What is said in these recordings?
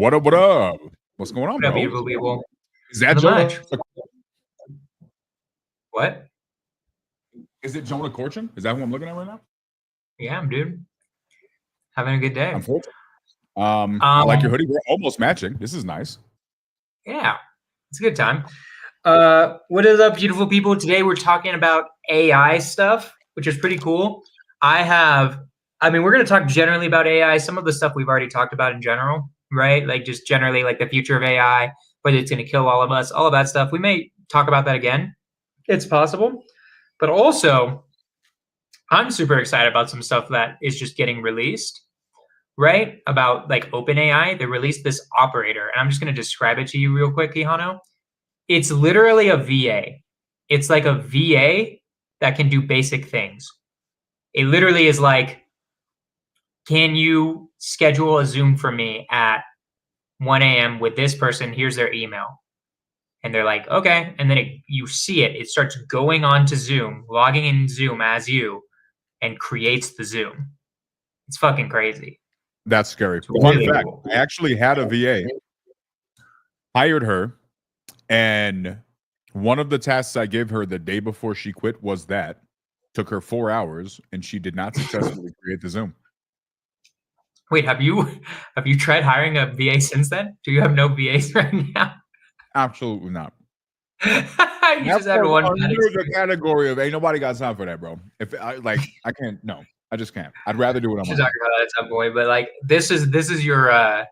What up? What up? What's going on, What up, bro? beautiful people? Is that The Jonah? match. What? Is it Jonah Corchin? Is that who I'm looking at right now? Yeah, I'm dude. Having a good day. Unfortunately. I like your hoodie. We're almost matching. This is nice. Yeah, it's a good time. What is up, beautiful people? Today we're talking about AI stuff, which is pretty cool. We're going to talk generally about AI, some of the stuff we've already talked about in general, right? Like just generally like the future of AI, whether it's going to kill all of us, all of that stuff. We may talk about that again. It's possible. But also, I'm super excited about some stuff that is just getting released, right? About like OpenAI. They released this operator, and I'm just going to describe it to you real quick, Ihano. It's literally a VA. It's like a VA that can do basic things. It literally is like, can you schedule a Zoom for me at 1 a.m. with this person? Here's their email. And they're like, okay. And then you see it. It starts going on to Zoom, logging in Zoom as you, and creates the Zoom. It's fucking crazy. That's scary. It's Fun really fact, cool. I actually had a VA, hired her, and one of the tasks I gave her the day before she quit was that. Took her 4 hours, and she did not successfully create the Zoom. Wait, have you tried hiring a VA since then? Do you have no VAs right now? Absolutely not. You just had one. Under the category of ain't nobody got time for that, bro. If I can't. No, I just can't. I'd rather do it on my own. Talk about that at some point, but like this is your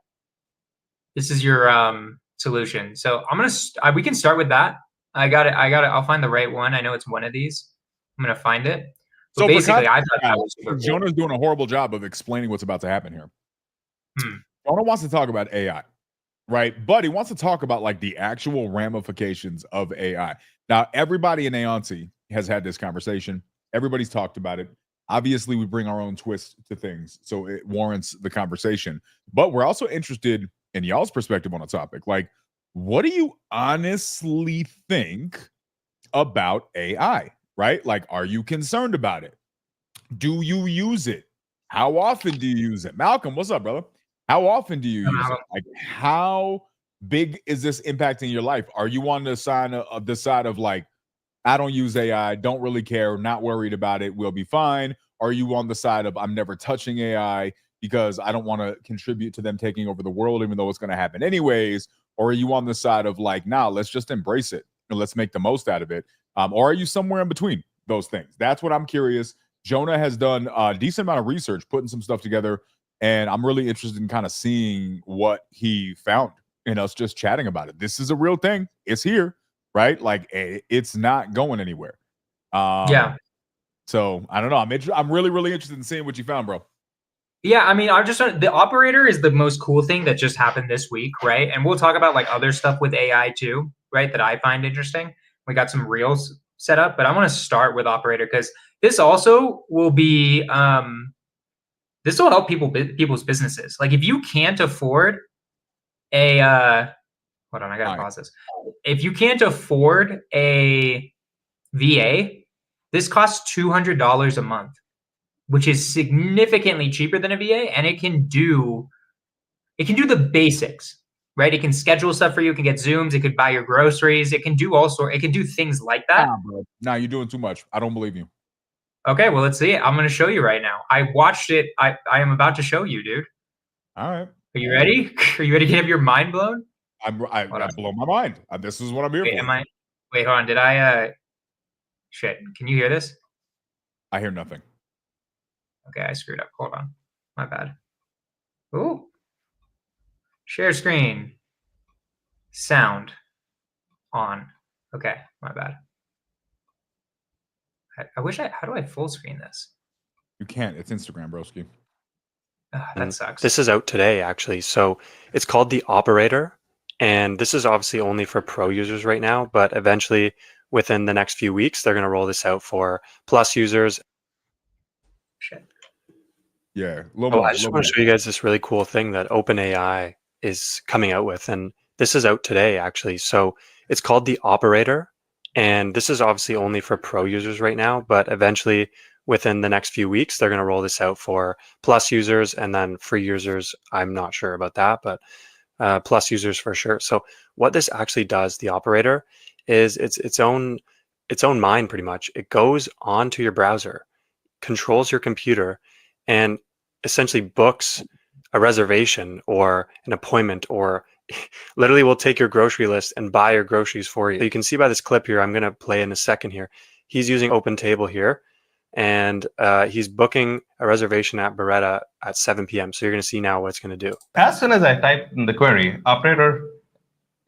solution. So I'm gonna we can start with that. I got it. I'll find the right one. I know it's one of these. I'm gonna find it. But So basically, I thought that was super cool. Jonah's doing a horrible job of explaining what's about to happen here. Jonah wants to talk about AI, right? But he wants to talk about like the actual ramifications of AI. Now, everybody in Aonti has had this conversation. Everybody's talked about it. Obviously, we bring our own twist to things, so it warrants the conversation. But we're also interested in y'all's perspective on the topic. Like, what do you honestly think about AI, right? Like, are you concerned about it? Do you use it? How often do you use it? Malcolm, what's up, brother? How often do you use it? Like, how big is this impacting your life? Are you on the side of like, I don't use AI, don't really care, not worried about it, we'll be fine? Are you on the side of I'm never touching AI because I don't want to contribute to them taking over the world, even though it's going to happen anyways? Or are you on the side of like, nah, let's just embrace it and let's make the most out of it? Or are you somewhere in between those things? That's what I'm curious. Jonah has done a decent amount of research, putting some stuff together, and I'm really interested in kind of seeing what he found and us just chatting about it. This is a real thing. It's here, right? Like, it's not going anywhere. Yeah. So I don't know. I'm really, really interested in seeing what you found, bro. Yeah, I mean, the operator is the most cool thing that just happened this week, right? And we'll talk about like other stuff with AI too, right? That I find interesting. We got some reels set up, but I want to start with operator because this also will be this will help people's businesses. Like if you can't afford a hold on, I gotta pause this. If you can't afford a VA, this costs $200 a month, which is significantly cheaper than a VA, and it can do the basics, right? It can schedule stuff for you. It can get Zooms. It could buy your groceries. It can do all sorts. It can do things like that. Nah, you're doing too much. I don't believe you. Okay, well, let's see it. I'm going to show you right now. I watched it. I am about to show you, dude. All right. Are you ready? Are you ready to have your mind blown? I blow my mind. This is what I'm here for. Wait, hold on. Did I? Shit. Can you hear this? I hear nothing. Okay, I screwed up. Hold on. My bad. Ooh. Share screen. Sound on. Okay, my bad. I wish how do I full screen this? You can't. It's Instagram, broski. That sucks. This is out today, actually. So it's called the Operator. And this is obviously only for pro users right now, but eventually within the next few weeks, they're going to roll this out for plus users. Shit. Yeah. I just want to show you guys this really cool thing that OpenAI is coming out with. And this is out today, actually. So it's called the Operator. And this is obviously only for pro users right now, but eventually within the next few weeks, they're going to roll this out for plus users, and then free users. I'm not sure about that, but plus users for sure. So what this actually does, the operator, is its own mind pretty much. It goes onto your browser, controls your computer, and essentially books a reservation or an appointment, or literally will take your grocery list and buy your groceries for you. So you can see by this clip here, I'm going to play in a second here. He's using OpenTable here, and he's booking a reservation at Beretta at 7 p.m. So you're going to see now what it's going to do. As soon as I typed in the query, operator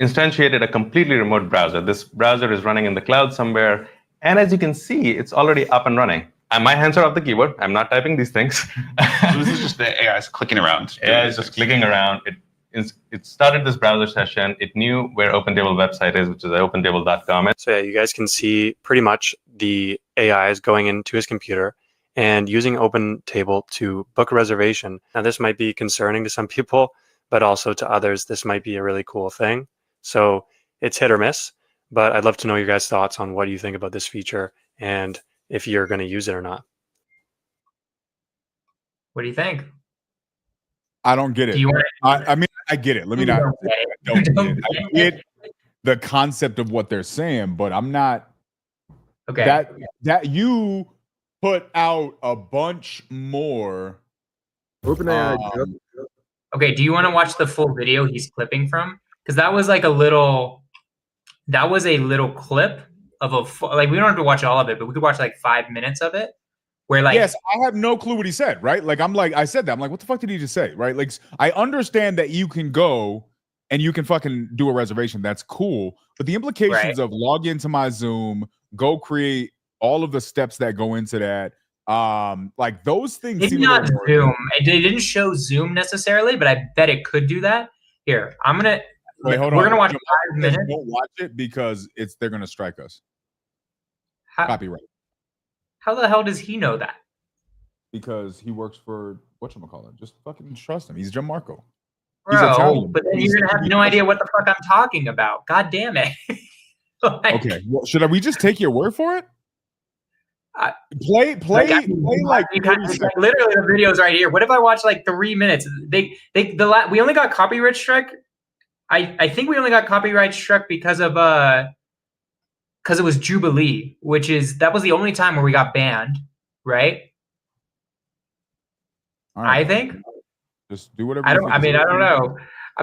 instantiated a completely remote browser. This browser is running in the cloud somewhere. And as you can see, it's already up and running. And my hands are off the keyboard. I'm not typing these things. So this is just the AI is clicking around. AI is just clicking around. It started this browser session. It knew where OpenTable website is, which is opentable.com. So yeah, you guys can see pretty much the AI is going into his computer and using OpenTable to book a reservation. Now this might be concerning to some people, but also to others, this might be a really cool thing. So it's hit or miss, but I'd love to know your guys' thoughts on what you think about this feature and if you're going to use it or not. What do you think? I don't get it. Do you want I mean, I get it. Let me not. I don't get it. I get the concept of what they're saying, but I'm not. Okay. That you put out a bunch more. OpenAI. Okay. Do you want to watch the full video he's clipping from? Because that was like a little clip of like, we don't have to watch all of it, but we could watch like 5 minutes of it. Where like, yes, I have no clue what he said, right? Like, I said that. I'm like, what the fuck did he just say, right? Like, I understand that you can go and you can fucking do a reservation. That's cool. But the implications of log into my Zoom, go create all of the steps that go into that, like those things. Maybe not Zoom. It didn't show Zoom necessarily, but I bet it could do that. Here, I'm gonna. Wait, hold on. We're gonna watch 5 minutes. Don't watch it because they're gonna strike us. Copyright. How the hell does he know that? Because he works for whatchamacallit. Just fucking trust him. He's Gianmarco. Bro, He's Italian. but then you're gonna have no idea what the fuck I'm talking about. God damn it. Like, okay. Well, should we just take your word for it? Play like literally the video's right here. What if I watch like 3 minutes? We only got copyright struck. I think we only got copyright struck because it was Jubilee, that was the only time where we got banned, right? All right. I think. Just do whatever. I don't know.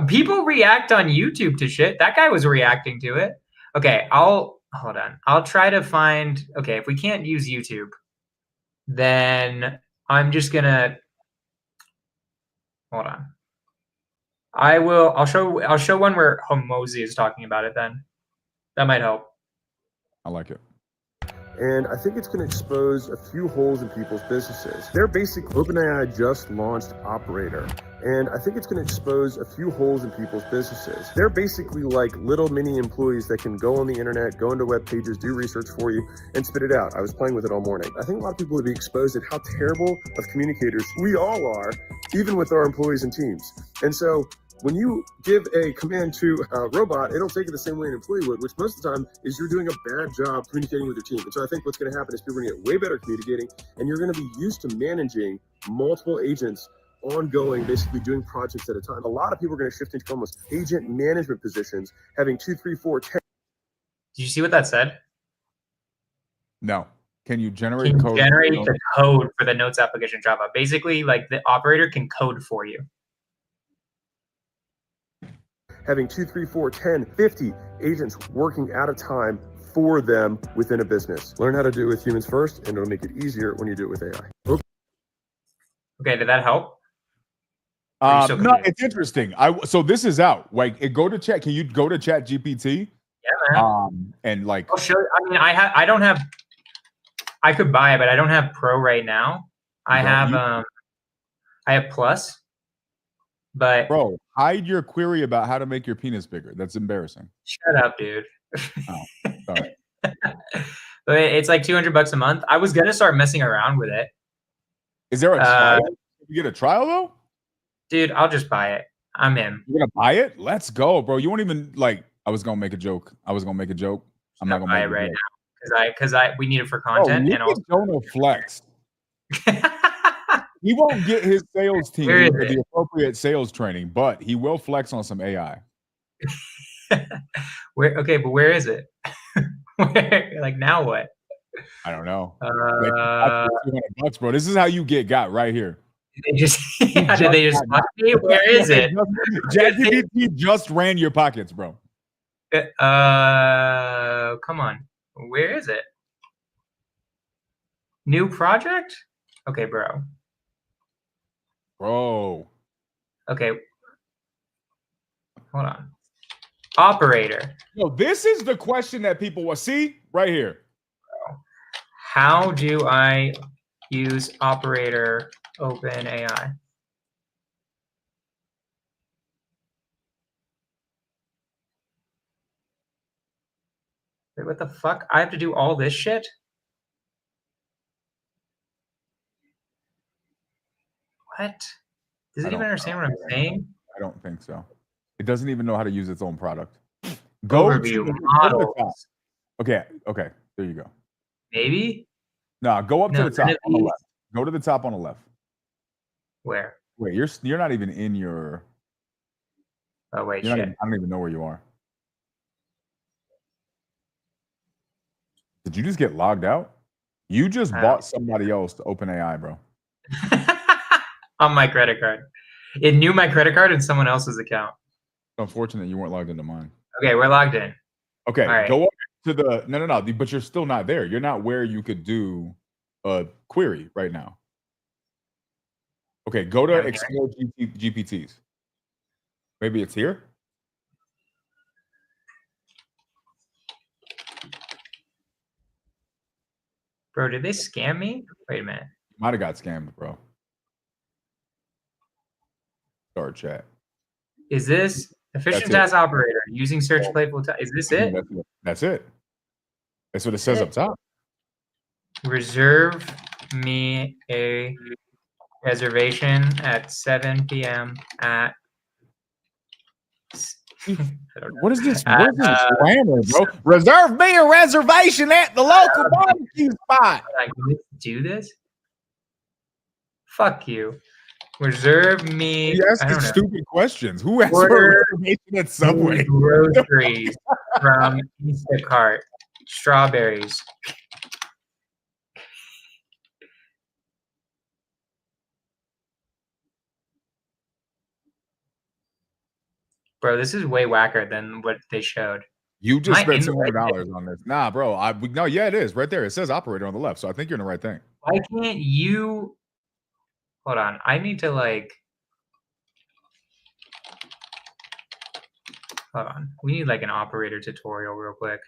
People react on YouTube to shit. That guy was reacting to it. Okay, hold on. I'll try to find. Okay, if we can't use YouTube, then I'm just gonna hold on. I'll show one where Hormozi is talking about it. Then that might help. I like it. And I think it's going to expose a few holes in people's businesses. OpenAI just launched Operator. And I think it's going to expose a few holes in people's businesses. They're basically like little mini employees that can go on the internet, go into web pages, do research for you, and spit it out. I was playing with it all morning. I think a lot of people would be exposed at how terrible of communicators we all are, even with our employees and teams. And so when you give a command to a robot, it'll take it the same way an employee would, which most of the time is you're doing a bad job communicating with your team. And so I think what's going to happen is people are going to get way better communicating, and you're going to be used to managing multiple agents ongoing, basically doing projects at a time. A lot of people are going to shift into almost agent management positions, having 2, 3, 4, 10. Did you see what that said? No. Can you generate code? Generate the code for the Notes application Java. Basically, like the operator can code for you. Having 2, 3, 4, 10, 50 agents working at a time for them within a business. Learn how to do it with humans first, and it'll make it easier when you do it with AI. Okay, did that help? No, it's interesting. So this is out. Like, go to chat. Can you go to Chat GPT? Yeah, man. And like, I'll show. I mean, I don't have. I could buy it, but I don't have Pro right now. I have Plus. But bro, hide your query about how to make your penis bigger. That's embarrassing. Shut up, dude. Oh, sorry. But it's like $200 a month. I was gonna start messing around with it. Is there a trial? You get a trial though? Dude, I'll just buy it. I'm in. You're gonna buy it? Let's go, bro. You won't even like. I was gonna make a joke. I'm not gonna buy it right now because we need it for content. And also Jonah flex. He won't get his sales team Where is into it? the appropriate sales training, but he will flex on some AI. Where? Okay, but where is it? Where? Like now what? I don't know. $200, bro. This is how you get got right here. They just yeah, did they just fuck me? Where is it? ChatGPT just ran your pockets, bro. Come on. Where is it? New project? Okay, bro. Bro. Okay. Hold on. Operator. Yo, this is the question that people will see right here. How do I use Operator OpenAI? Wait, what the fuck? I have to do all this shit? What? Does it even understand what I'm saying? I don't think so. It doesn't even know how to use its own product. Go Overview to models. okay, there you go. Maybe? Nah, go up to No, the top none of on the these. left. Go to the top on the left. Where? Wait, you're not even in your. Oh wait, You're not shit. even, I don't even know where you are. Did you just get logged out? You just How? bought somebody else to open AI, bro. On my credit card. It knew my credit card and someone else's account. Unfortunate you weren't logged into mine. Okay, we're logged in. Okay, All right. go up to the no, but you're still not there. You're not where you could do a query right now. Okay, go to Okay. explore GPTs. Maybe it's here. Bro, did they scam me? Wait a minute. Might have got scammed, bro. Start chat. Is this efficient That's it. task operator using search playful task? Is this it? That's it. That's what it says up top. Reserve me a reservation at 7 p.m. at. What is this? Uh, What is this grammar, bro? Reserve me a reservation at the local barbecue spot. Like, do this? Fuck you. Reserve me. You I asking don't know. stupid questions. Who asked for a Order reservation at Subway? groceries from Instacart. Strawberries. Bro, this is way whacker than what they showed. You just Am I in spent the right $200 on this. Nah, bro. No, yeah, it is right there. It says operator on the left, so I think you're in the right thing. Why can't you? Hold on. I need to like. Hold on. We need like an operator tutorial real quick.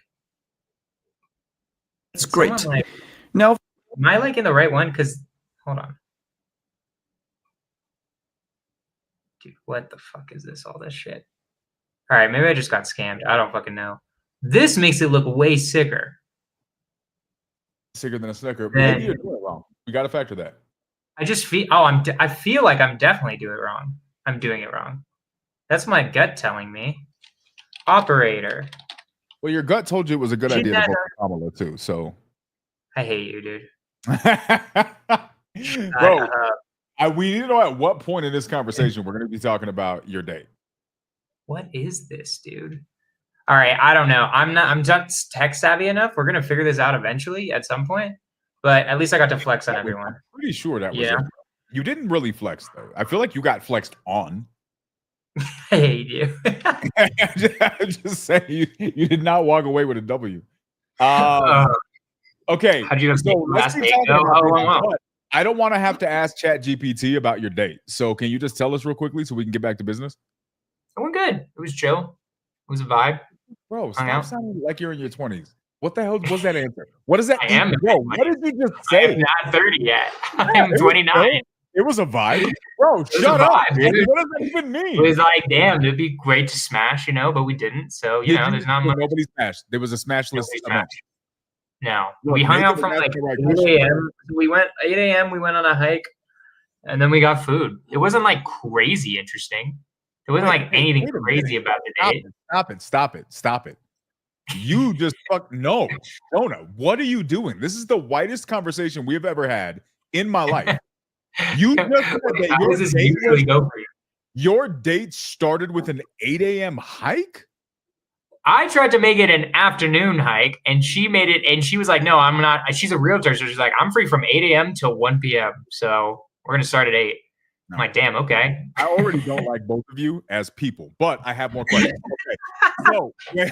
It's great. Someone, like, Now, am I like in the right one? Because hold on. Dude, what the fuck is this? All this shit. All right, maybe I just got scammed. I don't fucking know. This makes it look way sicker. Sicker than a snicker. Man. Maybe you're doing it wrong. We got to factor that. I just feel. Oh, I feel like I'm definitely doing it wrong. I'm doing it wrong. That's my gut telling me. Operator. Well, your gut told you it was a good She idea to had go for Kamala too. So, I hate you, dude. bro, we need to know at what point in this conversation we're going to be talking about your date. What is this, dude? All right, I don't know. I'm not tech savvy enough. We're gonna figure this out eventually at some point. But at least I got to flex on everyone. I'm pretty sure that was Yeah. it. You didn't really flex though. I feel like you got flexed on. I hate you. I'm just saying you did not walk away with a W. Okay. How'd you So let's last be date talking go? about Oh, this, wow. but I don't want to have to ask ChatGPT about your date. So can you just tell us real quickly so we can get back to business? It went good. It was chill. It was a vibe. Bro, Hung stop out. sounding like you're in your 20s. What the hell was that answer? What does that I am even- in Bro, my what did you just I'm say? not 30 yet. Yeah, I'm it was 29. good. It was a vibe. Bro, was shut a up. vibe, Man. dude. What does that even It mean? was like, damn, it'd be great to smash, but we didn't. So, there's not much. Nobody smashed. There was a smash list. Nobody event. smashed. No, Look, we hung Nathan out was from like asking the right 8 question. a.m. We went 8 a.m. We went on a hike, and then we got food. It wasn't like crazy interesting. There wasn't like anything wait a crazy minute. about the date. Stop it. You just no, Jonah. What are you doing? This is the whitest conversation we have ever had in my life. You just said that How does this usually go for you? your date started with an 8 a.m. hike? I tried to make it an afternoon hike, and she made it, and she was like, "No, I'm not." She's a realtor, so she's like, "I'm free from 8 a.m. till 1 p.m. So we're gonna start at 8." I'm like, "Damn, okay." I already don't like both of you as people, but I have more questions. Okay,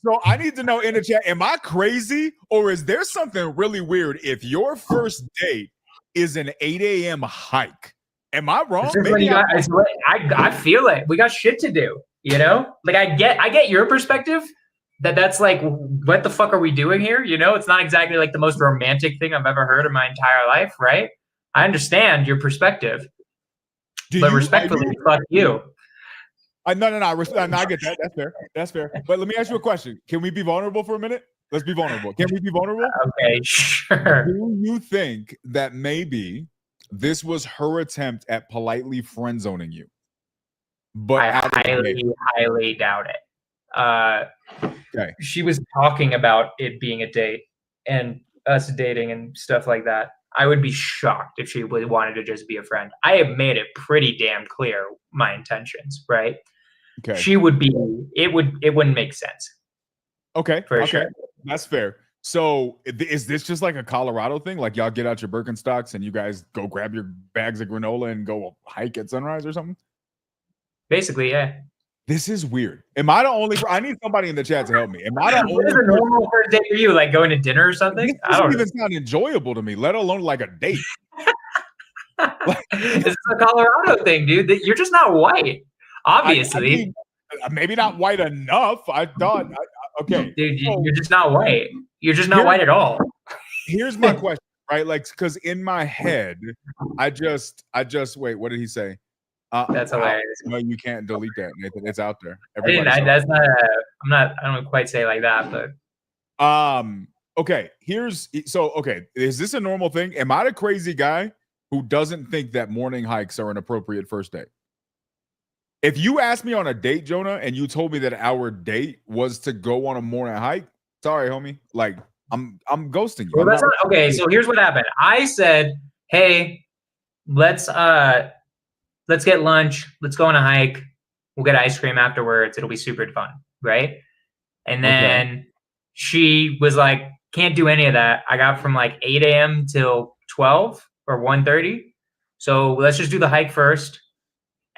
so I need to know in the chat: am I crazy, or is there something really weird if your first date is an 8 a.m. hike? Am I wrong? I feel it. We got shit to do. You know, like I get your perspective. That's like, what the fuck are we doing here? You know, it's not exactly like the most romantic thing I've ever heard in my entire life, right? I understand your perspective, but respectfully, fuck you. No, I get that. That's fair. That's fair. But let me ask you a question. Can we be vulnerable for a minute? Let's be vulnerable. Can we be vulnerable? Okay, sure. Do you think that maybe this was her attempt at politely friend zoning you? But I highly doubt it. Okay. She was talking about it being a date and us dating and stuff like that. I would be shocked if she wanted to just be a friend. I have made it pretty damn clear my intentions, right? Okay. She would be. It wouldn't make sense. Okay. For sure. That's fair. So is this just like a Colorado thing? Like y'all get out your Birkenstocks and you guys go grab your bags of granola and go hike at sunrise or something? Basically, yeah. This is weird. Am I the only? I need somebody in the chat to help me. Am I the only? What is a normal first date for you? Like going to dinner or something? This doesn't even sound enjoyable to me, let alone like a date. This is a Colorado thing, dude. You're just not white, obviously. I mean, maybe not white enough. I thought. Okay, dude, you're just not white. You're just not white at all. Here's my question, right? Like, because in my head, I just wait. What did he say? That's hilarious. No, you can't delete that, Nathan. It's out there. That's not. I don't quite say like that, but. Okay. Okay. Is this a normal thing? Am I the crazy guy who doesn't think that morning hikes are an appropriate first date? If you asked me on a date, Jonah, and you told me that our date was to go on a morning hike, sorry, homie. Like, I'm ghosting you. Well, that's not okay. So here's what happened. I said, "Hey, let's get lunch. Let's go on a hike. We'll get ice cream afterwards. It'll be super fun, right?" And then she was like, "Can't do any of that. I got from like 8 a.m. till 12 or 1:30. So let's just do the hike first,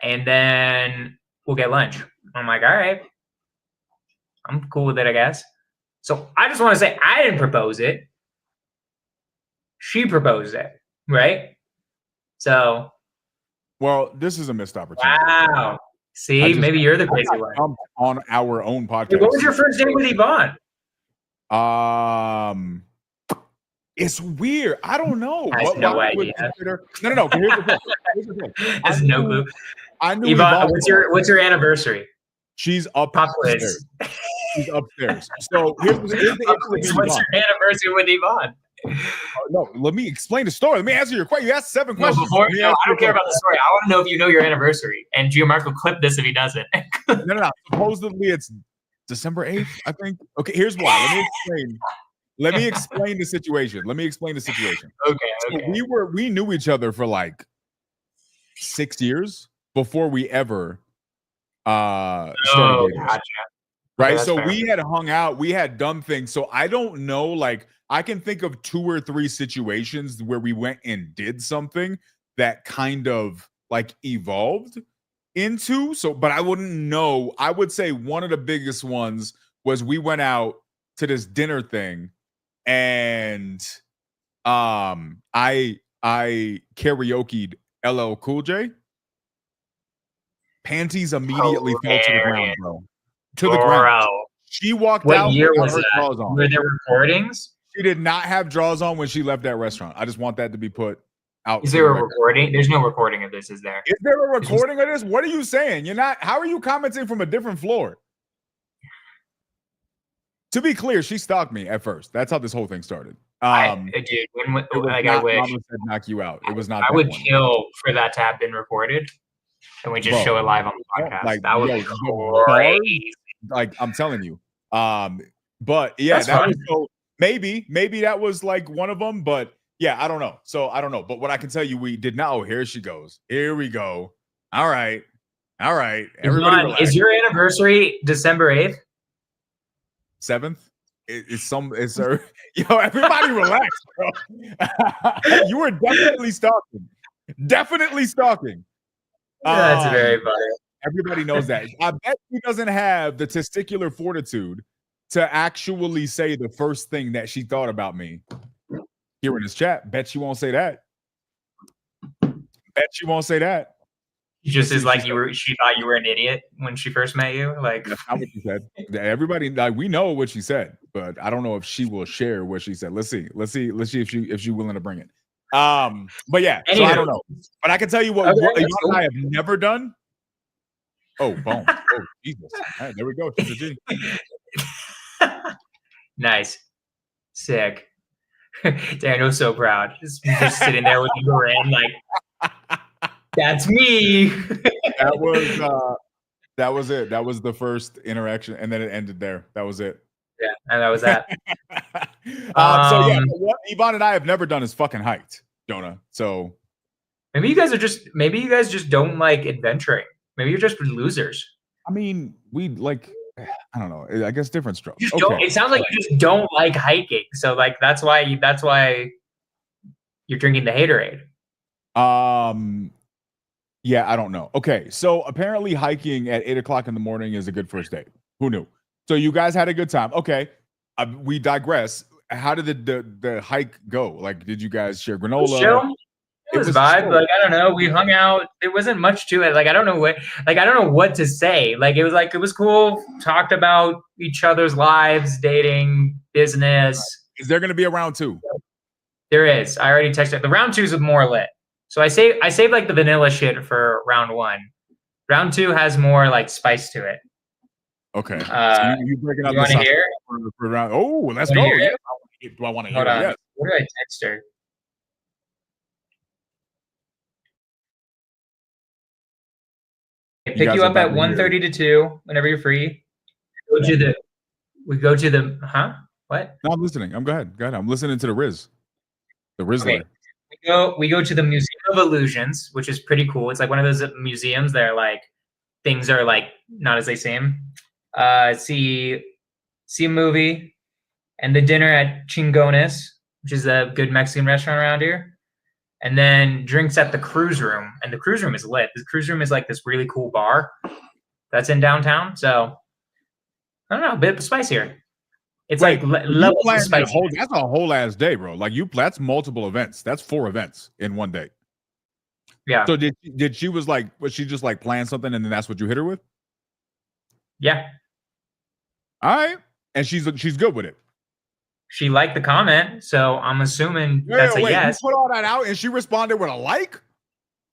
and then we'll get lunch." I'm like, "All right, I'm cool with it, I guess." So I just want to say I didn't propose it. She proposed it, right? So. Well, this is a missed opportunity. Wow. See, maybe you're the crazy one. On our own podcast. Hey, what was your first date with Yvonne? It's weird. I don't know. I have no idea. No. Here's the thing. I have no clue. I knew Yvonne. What's your anniversary? She's upstairs. She's upstairs. So here's what's your anniversary with Yvonne? No, let me explain the story. Let me answer your question. You asked 7 questions. I don't care about the story. I want to know if you know your anniversary. And Gianmarco clip this if he doesn't. No. Supposedly it's December 8th, I think. Okay, here's why. Let me explain the situation. Okay. So we knew each other for like 6 years before we ever started dating. Gotcha. Right. Okay, so fair. we had hung out, we had done things. So I don't know, like I can think of 2 or 3 situations where we went and did something that kind of like evolved into. So, but I wouldn't know. I would say one of the biggest ones was we went out to this dinner thing and I karaoke'd LL Cool J. Panties immediately fell to the ground, bro. To the ground. She walked out. What year was that? Were there recordings? She did not have draws on when she left that restaurant. I just want that to be put out. Is there a recording? There's no recording of this, is there? Is there a recording of this? What are you saying? You're not. How are you commenting from a different floor? To be clear, she stalked me at first. That's how this whole thing started. Dude, I wish. Mama said knock you out. It was not. I would kill for that to have been recorded, and we just show it live on the podcast. Like, that would be crazy. Like I'm telling you. But yeah, so maybe that was like one of them. But Yeah, I don't know. So I don't know. But what I can tell you, we did not. Oh, here she goes. Here we go. All right. All right. Everybody Ivan, relax. is your anniversary December 8th? 7th? It's yo, everybody relax, bro. You were definitely stalking. Definitely stalking. That's very funny. Everybody knows that. I bet she doesn't have the testicular fortitude to actually say the first thing that she thought about me here in this chat. Bet she won't say that. Bet she won't say that. She just is like she thought you were an idiot when she first met you. Like That's not what she said. Everybody, like, we know what she said, but I don't know if she will share what she said. Let's see if she's willing to bring it. But yeah, so I don't know. But I can tell you what Yvonne and I have never done. Oh, boom. Oh, Jesus. All right, there we go. Nice. Sick. Daniel's so proud. Just sitting there with the grin, like, that's me. That was it. That was the first interaction, and then it ended there. That was it. Yeah, and that was that. So yeah, what Yvonne and I have never done is fucking hiked, Jonah. So maybe you guys just don't like adventuring. Maybe you're just losers. I mean, we like, I don't know. I guess different strokes. You just it sounds like you just don't like hiking. So like that's why you're drinking the Haterade. Yeah, I don't know. Okay, so apparently hiking at 8 o'clock in the morning is a good first date. Who knew? So you guys had a good time. Okay, we digress. How did the hike go? Like, did you guys share granola? It was vibe. Like, I don't know. We hung out. There wasn't much to it. Like, I don't know what to say. Like, it was cool. Talked about each other's lives, dating, business. Is there going to be a round 2? There is. I already texted. The round 2 is more lit. So I saved like the vanilla shit for round 1. Round 2 has more like spice to it. Okay. So you breaking up. You want to hear? For round. Oh, let's go. Yeah. Do I want to hear? Hold on. Yes. What did I text her? Pick you up at 1:30 to 2 whenever you're free. We go to the what? No, I'm listening. Go ahead. I'm listening to the Riz. The Rizzler. Okay. We go to the Museum of Illusions, which is pretty cool. It's like one of those museums that are like things are like not as they seem. See a movie and the dinner at Chingones, which is a good Mexican restaurant around here. And then drinks at the Cruise Room. And the Cruise Room is lit. The Cruise Room is like this really cool bar that's in downtown. So, I don't know, a bit spicier. It's like levels of spice. That's a whole ass day, bro. Like that's multiple events. That's 4 events in one day. Yeah. So was she just like plan something and then that's what you hit her with? Yeah. All right. And she's good with it. She liked the comment, so I'm assuming that's a yes. You put all that out and she responded with a like?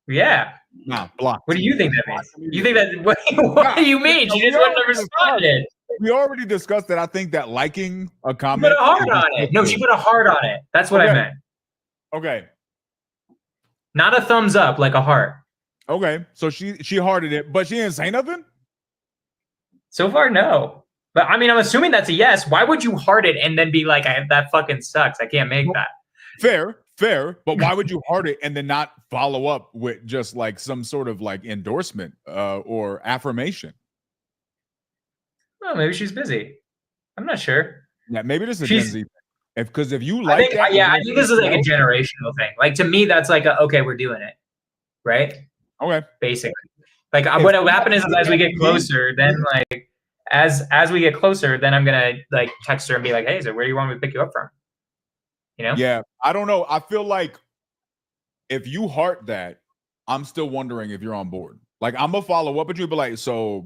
Yeah. Nah, block. What do you think that means? You think that what do you mean? She just wouldn't have responded. We already discussed that. I think that liking a comment. She put a heart on it. No, she put a heart on it. That's what I meant. Okay. Not a thumbs up, like a heart. Okay. So she hearted it, but she didn't say nothing? So far, no. But I mean, I'm assuming that's a yes. Why would you heart it and then be like, that fucking sucks? I can't make that. Fair. But why would you heart it and then not follow up with just like some sort of like endorsement or affirmation? Well, maybe she's busy. I'm not sure. Yeah, maybe this is a Gen Z thing. Because if you like I think this is like a generational thing. Like to me, that's like okay, we're doing it, right? Okay, basically. Like what will happen is as we get closer, then like as we get closer, then I'm gonna like text her and be like, hey, so where do you want me to pick you up from? You know? Yeah, I don't know. I feel like if you heart that, I'm still wondering if you're on board. Like I'm gonna follow up with you, but like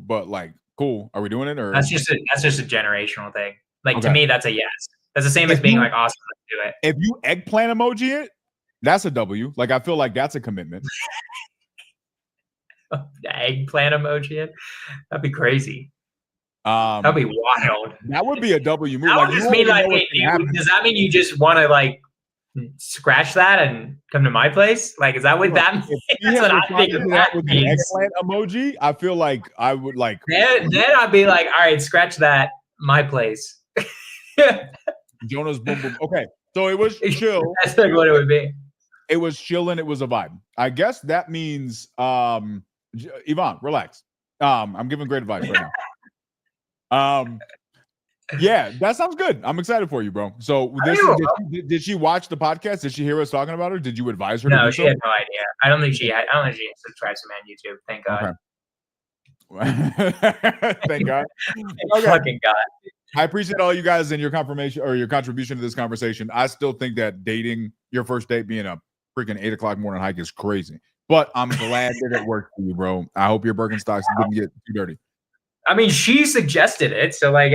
but like, cool. Are we doing it or that's just a generational thing. Like to me, that's a yes. That's the same as being like awesome. Let's do it. If you eggplant emoji it, that's a W. Like I feel like that's a commitment. The eggplant emoji it? That'd be crazy. That'd be wild. That would be a W move. That would just mean like, does that mean you just want to like scratch that and come to my place? Like, is that what that means? That's what I think that with means. The eggplant emoji, I feel like I would like. Then I'd be like, all right, scratch that. My place. Jonah's boom boom. Okay, So it was chill. That's like what it would be. It was chill and it was a vibe. I guess that means Yvonne, relax. I'm giving great advice right now. Yeah, that sounds good. I'm excited for you, bro. So did she watch the podcast? Did she hear us talking about her? Did you advise her? No, to do she so? had no idea. I don't think she subscribes to me on YouTube. Thank God. Okay. Thank God. Okay. Fucking God. I appreciate all you guys and your confirmation or your contribution to this conversation. I still think that dating your first date being a freaking 8 o'clock morning hike is crazy, but I'm glad that it worked for you, bro. I hope your Birkenstocks didn't get too dirty. I mean, she suggested it, so like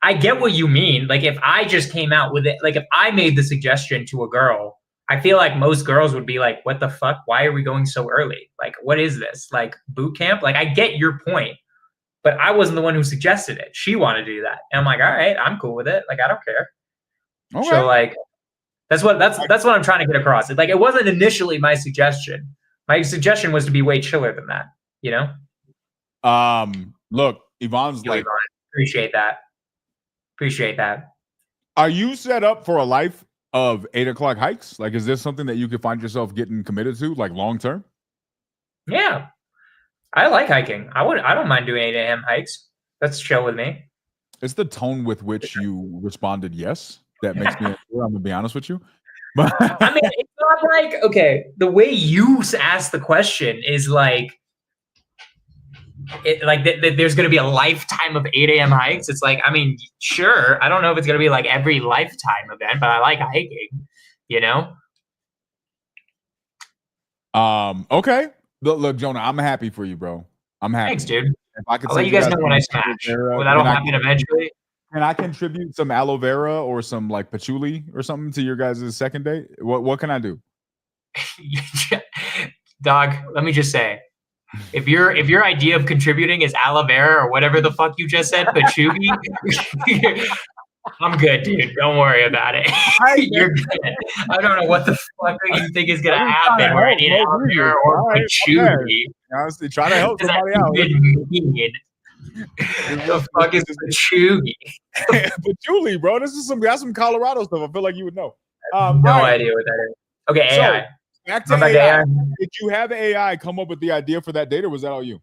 I get what you mean. Like if I just came out with it, like if I made the suggestion to a girl, I feel like most girls would be like, what the fuck? Why are we going so early? Like, what is this? Like boot camp? Like I get your point, but I wasn't the one who suggested it. She wanted to do that. And I'm like, all right, I'm cool with it. Like, I don't care. Okay. So like, that's what I'm trying to get across. Like, it wasn't initially my suggestion. My suggestion was to be way chiller than that, you know? Look, Yvonne's like, appreciate that. Appreciate that. Are you set up for a life of 8 o'clock hikes? Like, is this something that you could find yourself getting committed to, like long term? Yeah. I like hiking. I don't mind doing 8 a.m. hikes. That's chill with me. It's the tone with which you responded yes that makes me unsure, I'm gonna be honest with you. But I mean, it's not like, okay, the way you ask the question is like, there's going to be a lifetime of 8 a.m. hikes. It's like, I mean, sure. I don't know if it's going to be like every lifetime event, but I like hiking, you know? Okay. Look, Jonah, I'm happy for you, bro. I'm happy. Thanks, dude. If I could I'll let you guys know when I smash. Well, that'll happen eventually. Can I contribute some aloe vera or some like patchouli or something to your guys' second date? What can I do? Dog, let me just say, if your idea of contributing is aloe vera or whatever the fuck you just said, patchouli, I'm good, dude. Don't worry about it. You're good. I don't know what the fuck you think is gonna happen where I need aloe vera or patchouli. Honestly, try to help somebody out. The fuck is patchouli? Patchouli, bro. This is some Colorado stuff. I feel like you would know. No idea what that is. Okay, AI. Back to AI. Did you have AI come up with the idea for that date, or was that all you?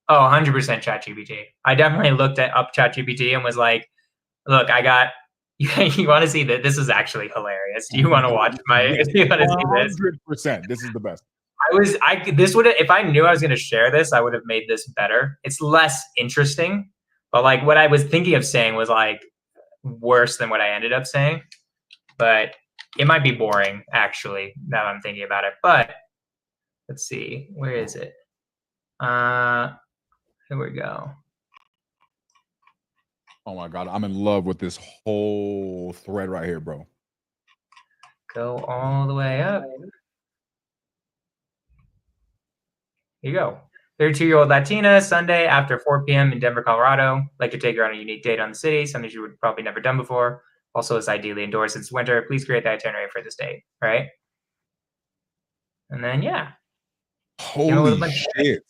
Oh, 100% ChatGPT. I definitely looked up ChatGPT and was like, look, I got, you want to see that? This is actually hilarious. Do you want to watch my, do you want to see this? 100%. This is the best. If I knew I was going to share this, I would have made this better. It's less interesting, but like what I was thinking of saying was like worse than what I ended up saying, but it might be boring actually now that I'm thinking about it. But let's see, where is it? Here we go. Oh my God, I'm in love with this whole thread right here, bro. Go all the way up. Here you go. 32-year-old Latina, Sunday after 4 p.m. in Denver, Colorado. Like to take her on a unique date on the city, something she would probably never done before. Also is ideally indoors since winter. Please create the itinerary for this date, right? And then, yeah. Holy shit.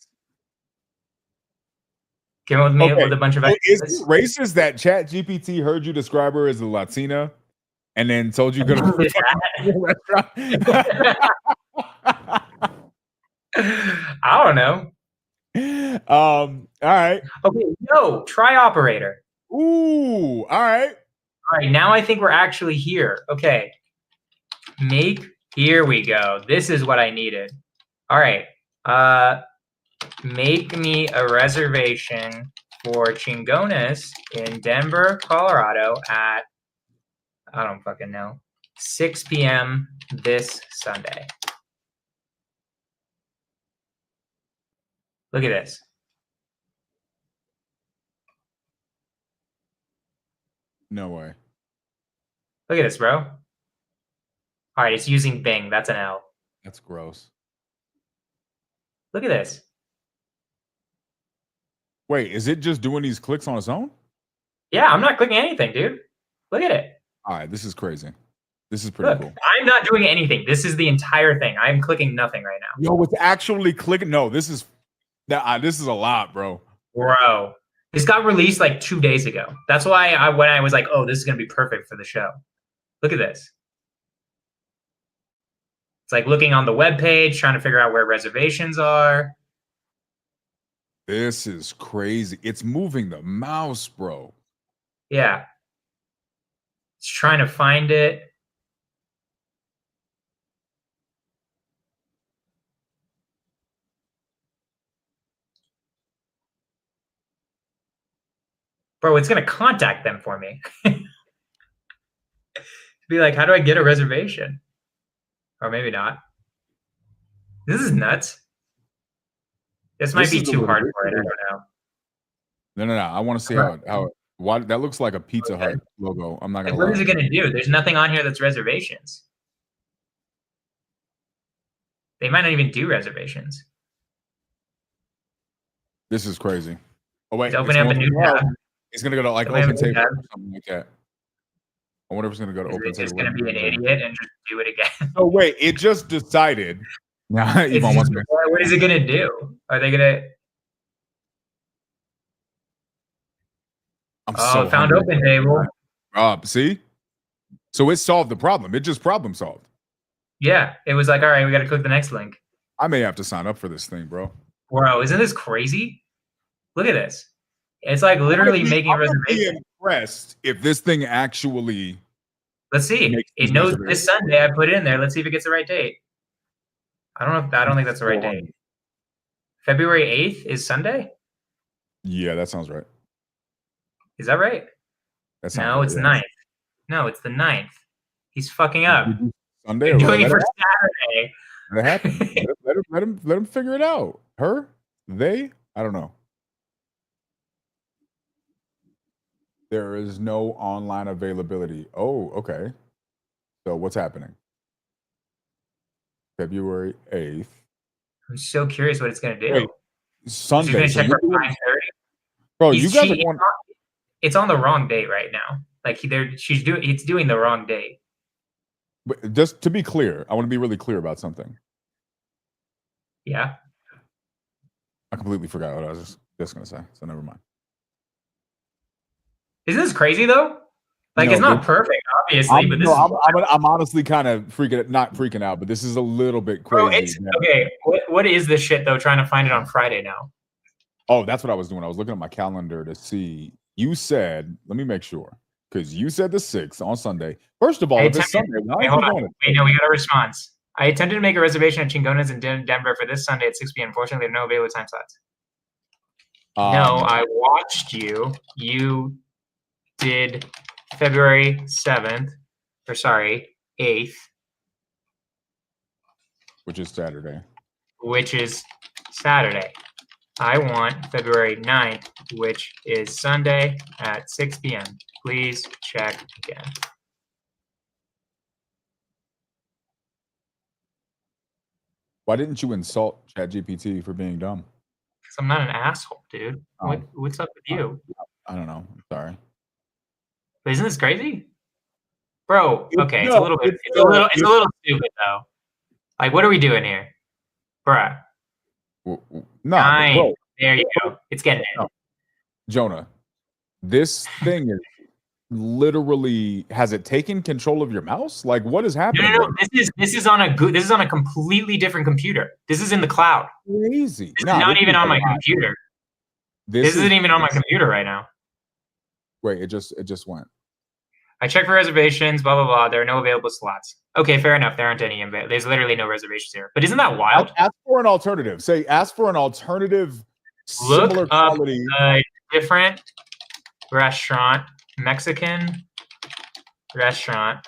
Came with me with a bunch of Is it racist that ChatGPT heard you describe her as a Latina and then told you go to the restaurant? I don't know. All right. Okay, yo, try operator. Ooh, all right. All right, now I think we're actually here. Okay. Here we go. This is what I needed. All right. Make me a reservation for Chingones in Denver, Colorado at, I don't fucking know, 6 p.m. this Sunday. Look at this. No way. Look at this, bro. All right, it's using Bing. That's an L. That's gross. Look at this. Wait, is it just doing these clicks on its own? Yeah, I'm not clicking anything, dude. Look at it. All right, this is crazy. This is pretty cool. I'm not doing anything. This is the entire thing. I'm clicking nothing right now. Yo, it's actually clicking. No, this is a lot, bro. Bro, this got released like 2 days ago. That's why when I was like, oh, this is going to be perfect for the show. Look at this. It's like looking on the web page, trying to figure out where reservations are. This is crazy. It's moving the mouse, bro. Yeah. It's trying to find it. Bro, it's going to contact them for me. Be like, how do I get a reservation? Or maybe not. This is nuts. This might be too hard for it. I don't know. No. I want to see why that looks like a Pizza Hut logo. I'm not gonna lie. What is it gonna do? There's nothing on here that's reservations. They might not even do reservations. This is crazy. Oh wait, It's opening up a new tab. It's gonna go to like Opening up a open new table tab. or something like that. I wonder if it's gonna go to Is open it just table. gonna be an idiot and just do it again? Oh wait, it just decided. Nah, It's Yvonne wants just- me. what is it gonna do? Are they gonna? I'm Oh, so found hungry. open table. See, so it solved the problem. It just problem solved. Yeah, it was like, all right, we got to click the next link. I may have to sign up for this thing, bro. Bro, isn't this crazy? Look at this. It's like literally making a I'm gonna be reservation. impressed if this thing actually. Let's see. makes It these knows reservations. this Sunday. I put it in there. Let's see if it gets the right date. I don't think that's the right date. February 8th is Sunday? Yeah, that sounds right. Is that right? That sounds No, right, it's yeah. 9th. No, it's the 9th. He's fucking up. Sunday. They're or doing it let for it Saturday. Let it happen. Let him figure it out. Her, they, I don't know. There is no online availability. Oh, okay. So what's happening? February 8th. I'm so curious what it's going to do. Wait, She's Sunday. going to So check you're for doing- 5:30. bro, you guys are It's going. it's on the wrong date right now. Like it's doing the wrong date. But just to be clear, I want to be really clear about something. Yeah. I completely forgot what I was just going to say. So never mind. Isn't this crazy though? Like No, it's not but- perfect, obviously, but this is I'm honestly kind of not freaking out, but this is a little bit bro, crazy. it's okay. What is this shit though? Trying to find it on Friday now. Oh, that's what I was doing. I was looking at my calendar to see. You said, let me make sure, because you said the 6th on Sunday. First of all, if it's Sunday, why Wait, are hold you on. going? Wait, no, we got a response. I attempted to make a reservation at Chingona's in Denver for this Sunday at 6 p.m. Unfortunately, there are no available time slots. No, I watched you. You did February 7th, or sorry, 8th, which is Saturday. which is Saturday. I want February 9th, which is Sunday at 6 p.m. Please check again. Why didn't you insult ChatGPT for being dumb? Because I'm not an asshole, dude. Oh. What's up with you? I don't know. I'm sorry. But isn't this crazy? Bro, okay, it's a No, little bit it's it's a little stupid though. Like what are we doing here? Bruh. No, Nine. bro, There you go. It's getting it. No. Jonah, this thing is literally, has it taken control of your mouse? Like, what is happening? No. This is on a completely different computer. This is in the cloud. Crazy. This is not even on my computer. This is isn't even on my computer right now. Wait, it just went. I checked for reservations, blah, blah, blah. There are no available slots. Okay, fair enough. There aren't any. There's literally no reservations here. But isn't that wild? Ask for an alternative. Say, ask for an alternative, Look similar up quality. a different restaurant, Mexican restaurant,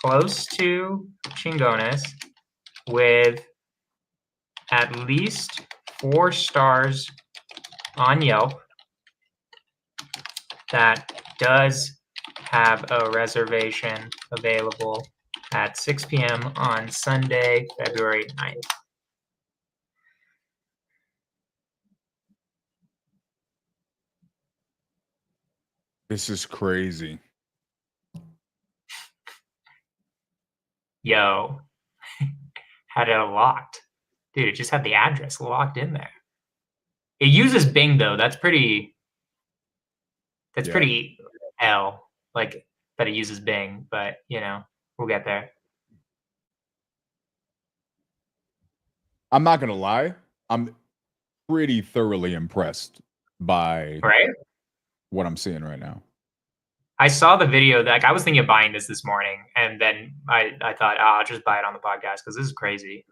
close to Chingones, with at least 4 stars on Yelp that does have a reservation available at 6 p.m. on Sunday, February 9th. This is crazy. Yo, had it locked. Dude, it just had the address locked in there. It uses Bing though. That's pretty Yeah. pretty L. Like that it uses Bing, but you know, we'll get there. I'm not gonna lie. I'm pretty thoroughly impressed by Right? what I'm seeing right now. I saw the video that like, I was thinking of buying this morning, and then I thought, oh, I'll just buy it on the podcast because this is crazy.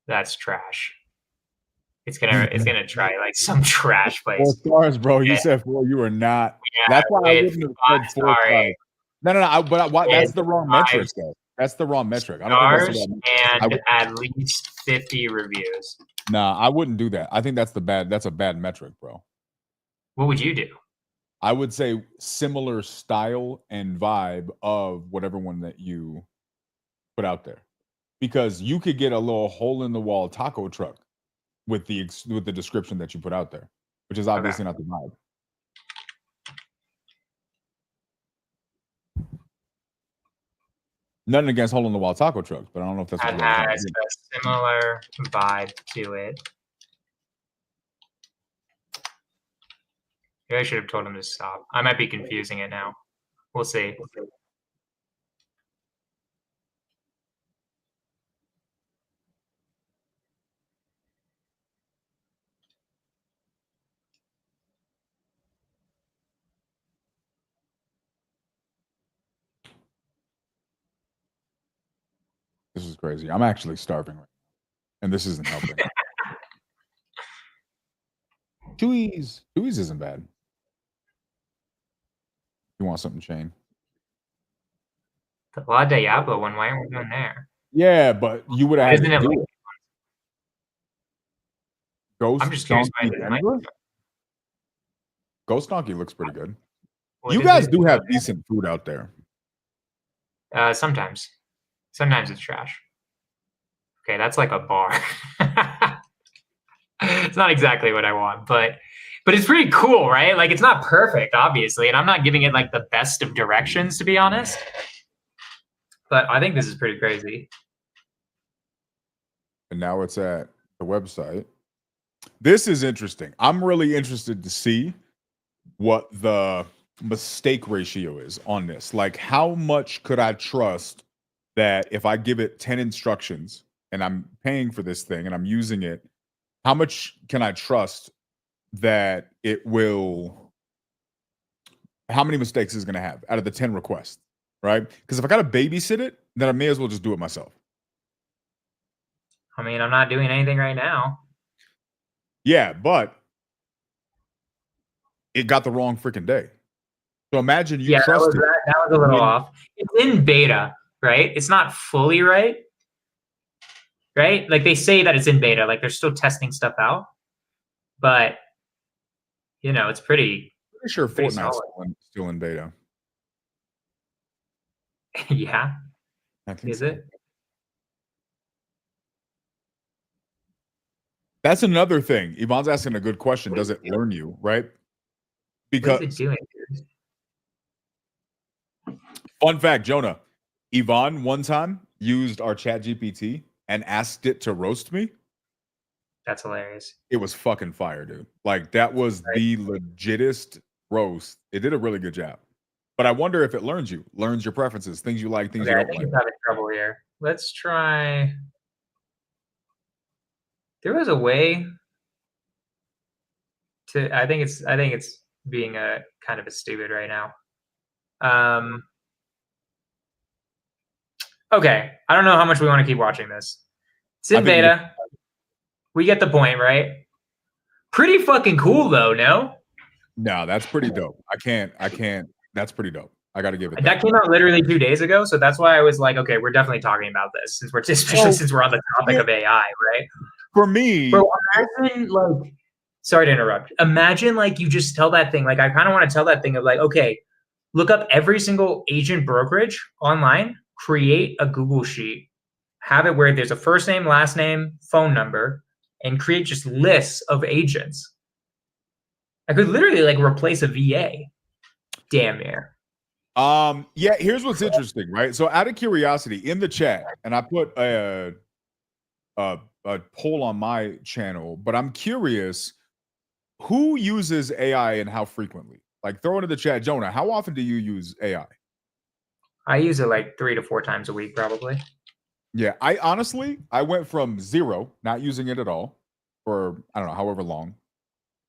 That's trash. It's gonna try like some trash 4 place. stars, bro. You Yeah. said 4. You are not. Yeah, That's why I it's wouldn't have said 4 sorry. stars. No. That's It's the wrong 5 metric, though. That's the wrong metric. I don't think that's stars the right metric. and at least 50 reviews. Nah, I wouldn't do that. I think that's a bad metric, bro. What would you do? I would say similar style and vibe of whatever one that you put out there, because you could get a little hole in the wall taco truck with the description that you put out there, which is obviously not the vibe. Nothing against hole in the wall taco trucks, but I don't know if that's what That you has a similar vibe to it. Maybe I should have told him to stop. I might be confusing it now. We'll see. This is crazy. I'm actually starving right now, and this isn't helping. Chewy's isn't bad. You want something, Shane? The La Diablo one, why aren't we going there? Yeah, but you would have had Isn't to it do like, it. Ghost I'm just curious Donkey why it might- Denver? Ghost Donkey looks pretty good. what You is guys it? do have decent food out there. Sometimes it's trash. Okay, that's like a bar. It's not exactly what I want, but it's pretty cool, right? Like it's not perfect, obviously, and I'm not giving it like the best of directions, to be honest. But I think this is pretty crazy. And now it's at the website. This is interesting. I'm really interested to see what the mistake ratio is on this. Like, how much could I trust that if I give it 10 instructions and I'm paying for this thing and I'm using it, how much can I trust that it will, how many mistakes is going to have out of the 10 requests, right? Because if I got to babysit it, then I may as well just do it myself. I mean, I'm not doing anything right now. Yeah, but it got the wrong freaking day. So imagine you trust it. That was a little off. It's in beta, right? It's not fully right. Right? Like they say that it's in beta, like they're still testing stuff out. But you know, it's pretty Sure, pretty Fortnite's solid. still in beta. Yeah. I think Is so. it? That's another thing. Yvonne's asking a good question. Does it learn you, right? What Because is it doing, dude? fun fact, Jonah, Yvonne one time used our chat GPT and asked it to roast me. That's hilarious. It was fucking fire, dude. Like that was the legitest roast. It did a really good job. But I wonder if it learns your preferences, things you like, things Okay, you I don't think like. it's having trouble here. Let's try. There was a way to. I think it's being a kind of a stupid right now. Okay, I don't know how much we want to keep watching this. It's in beta. We get the point, right? Pretty fucking cool though, no? No, that's pretty dope. I can't. That's pretty dope. I got to give it That came out literally 2 days ago, so that's why I was like, okay, we're definitely talking about this since since we're on the topic of AI, right? For me, Bro, imagine like, sorry to interrupt. Imagine like you just tell that thing, like I kind of want to tell that thing of like, okay, look up every single agent brokerage online, create a Google sheet, have it where there's a first name, last name, phone number, and create just lists of agents. I could literally like replace a VA. Damn near. Yeah, here's what's interesting, right? So out of curiosity, in the chat, and I put a poll on my channel, but I'm curious who uses AI and how frequently. Like, throw into the chat, Jonah. How often do you use AI? I use it like 3 to 4 times a week, probably. Yeah, I honestly, I went from 0, not using it at all, for I don't know, however long,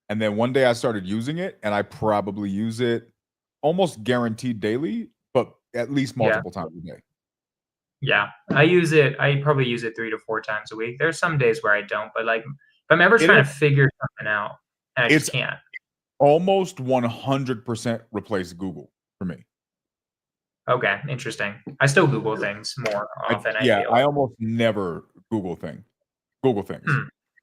and then one day I started using it, and I probably use it almost guaranteed daily, but at least multiple times a day. Yeah, I probably use it 3 to 4 times a week. There's some days where I don't, but like if I'm ever trying to figure something out and I just can't. Almost 100% replace Google for me. Okay, interesting. I still Google things more often. I almost never Google things.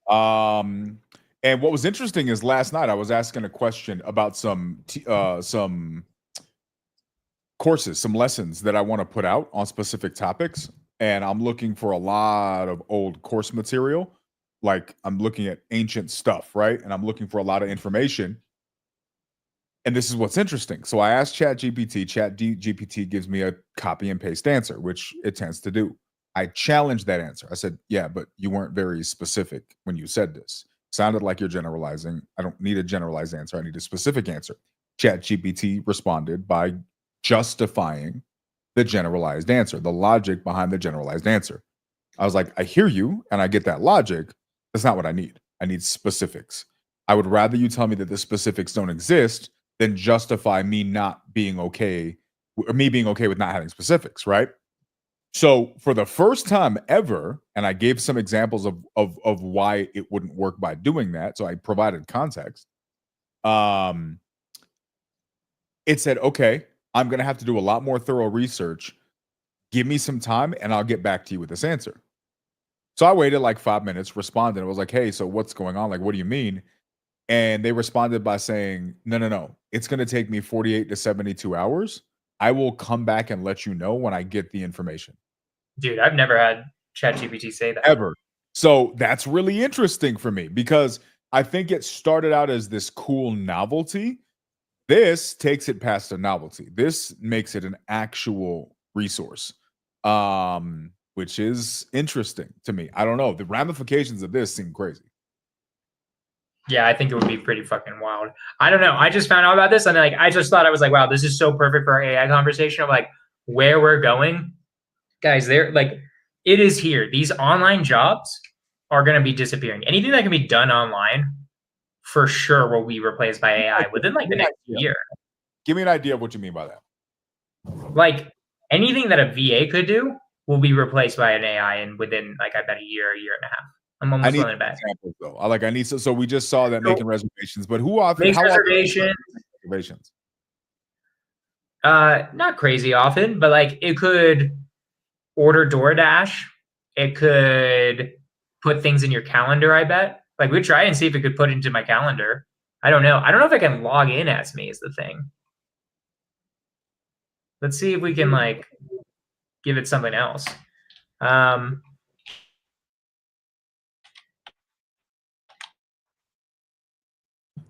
And what was interesting is last night I was asking a question about some courses, some lessons that I want to put out on specific topics, and I'm looking for a lot of old course material. Like, I'm looking at ancient stuff, right? And I'm looking for a lot of information. And this is what's interesting. So I asked ChatGPT. ChatGPT gives me a copy and paste answer, which it tends to do. I challenged that answer. I said, yeah, but you weren't very specific when you said this. Sounded like you're generalizing. I don't need a generalized answer. I need a specific answer. ChatGPT responded by justifying the generalized answer, the logic behind the generalized answer. I was like, I hear you and I get that logic. That's not what I need. I need specifics. I would rather you tell me that the specifics don't exist than justify me not being okay, or me being okay with not having specifics, right? So for the first time ever, and I gave some examples of why it wouldn't work by doing that. So I provided context. It said, okay, I'm going to have to do a lot more thorough research. Give me some time and I'll get back to you with this answer. So I waited like 5 minutes, responded. I was like, hey, so what's going on? Like, what do you mean? And they responded by saying, no. It's going to take me 48 to 72 hours. I will come back and let you know when I get the information. Dude, I've never had ChatGPT say that. Ever. So that's really interesting for me because I think it started out as this cool novelty. This takes it past a novelty. This makes it an actual resource, which is interesting to me. I don't know. The ramifications of this seem crazy. Yeah, I think it would be pretty fucking wild. I don't know. I just found out about this and I just thought, I was like, wow, this is so perfect for our AI conversation of like where we're going. Guys, it is here. These online jobs are going to be disappearing. Anything that can be done online for sure will be replaced by AI within like the next year. Give me an idea of what you mean by that. Like anything that a VA could do will be replaced by an AI and within like, I bet a year and a half. I'm almost willing to bet. Examples, though. I need so we just saw that making reservations, but who often makes reservations? Reservations. Not crazy often, but like it could order DoorDash. It could put things in your calendar, I bet. Like we try and see if it could put into my calendar. I don't know. I don't know if I can log in as me is the thing. Let's see if we can like give it something else.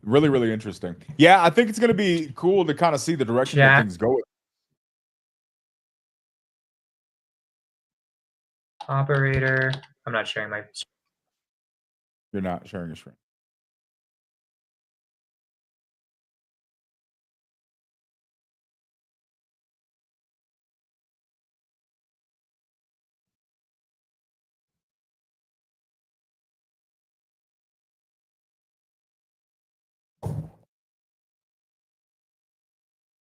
Really, really interesting. Yeah, I think it's going to be cool to kind of see the direction that things go. Operator. I'm not sharing my screen. You're not sharing your screen.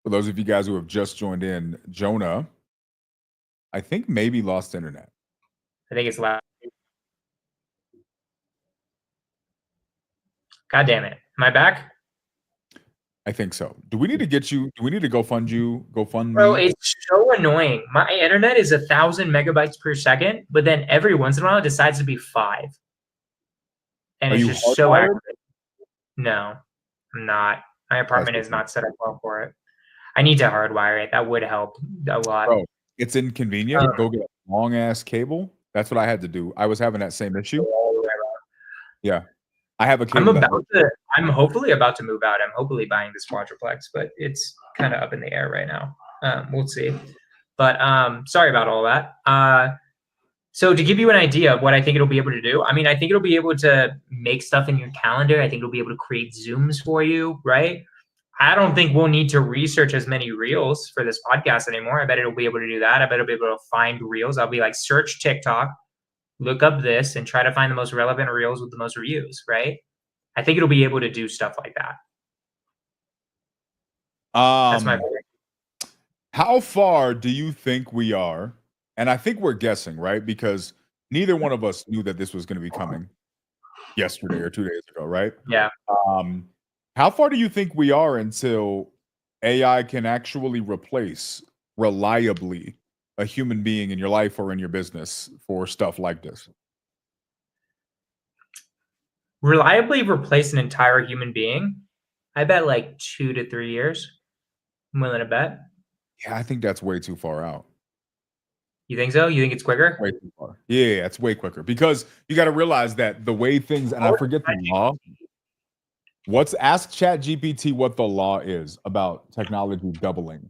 For those of you guys who have just joined in, Jonah, I think maybe lost internet. I think it's loud. God damn it. Am I back? I think so. Do we need to get you? Do we need to GoFund you? GoFund Bro, it's so annoying. My internet is 1,000 megabytes per second, but then every once in a while it decides to be 5. And it's just so accurate. No, I'm not. My apartment is not set up well for it. I need to hardwire it. That would help a lot. Bro, it's inconvenient. Go get a long ass cable. That's what I had to do. I was having that same issue. Yeah. I have a cable. I'm hopefully about to move out. I'm hopefully buying this quadruplex, but it's kind of up in the air right now. We'll see. But sorry about all that. So to give you an idea of what I think it'll be able to do, I mean, I think it'll be able to make stuff in your calendar. I think it'll be able to create Zooms for you, right? I don't think we'll need to research as many reels for this podcast anymore. I bet it'll be able to do that. I bet it'll be able to find reels. I'll be like, search TikTok, look up this, and try to find the most relevant reels with the most views, right? I think it'll be able to do stuff like that. That's my point. How far do you think we are? And I think we're guessing, right? Because neither one of us knew that this was going to be coming yesterday or 2 days ago, right? Yeah. How far do you think we are until AI can actually replace reliably a human being in your life or in your business for stuff like this? Reliably replace an entire human being? I bet like 2 to 3 years. I'm willing to bet. Yeah, I think that's way too far out. You think so? You think it's quicker? Way too far. Yeah, it's way quicker because you got to realize that the way things, and I forget the law. Ask ChatGPT what the law is about technology doubling.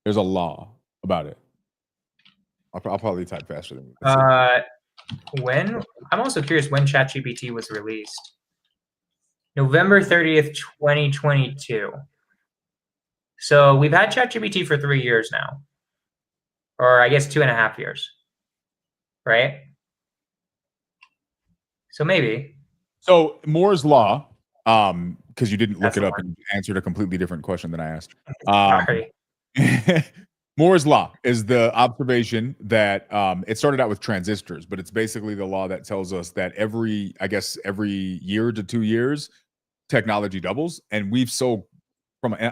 There's a law about it. I'll probably type faster than you. When? I'm also curious when ChatGPT was released. November 30th, 2022. So we've had ChatGPT for 3 years now. Or I guess 2.5 years. Right? So maybe. So Moore's law, because you didn't look That's it the up and answered a completely different question than I asked. Sorry. Moore's law is the observation that it started out with transistors, but it's basically the law that tells us that every year to 2 years, technology doubles, and we've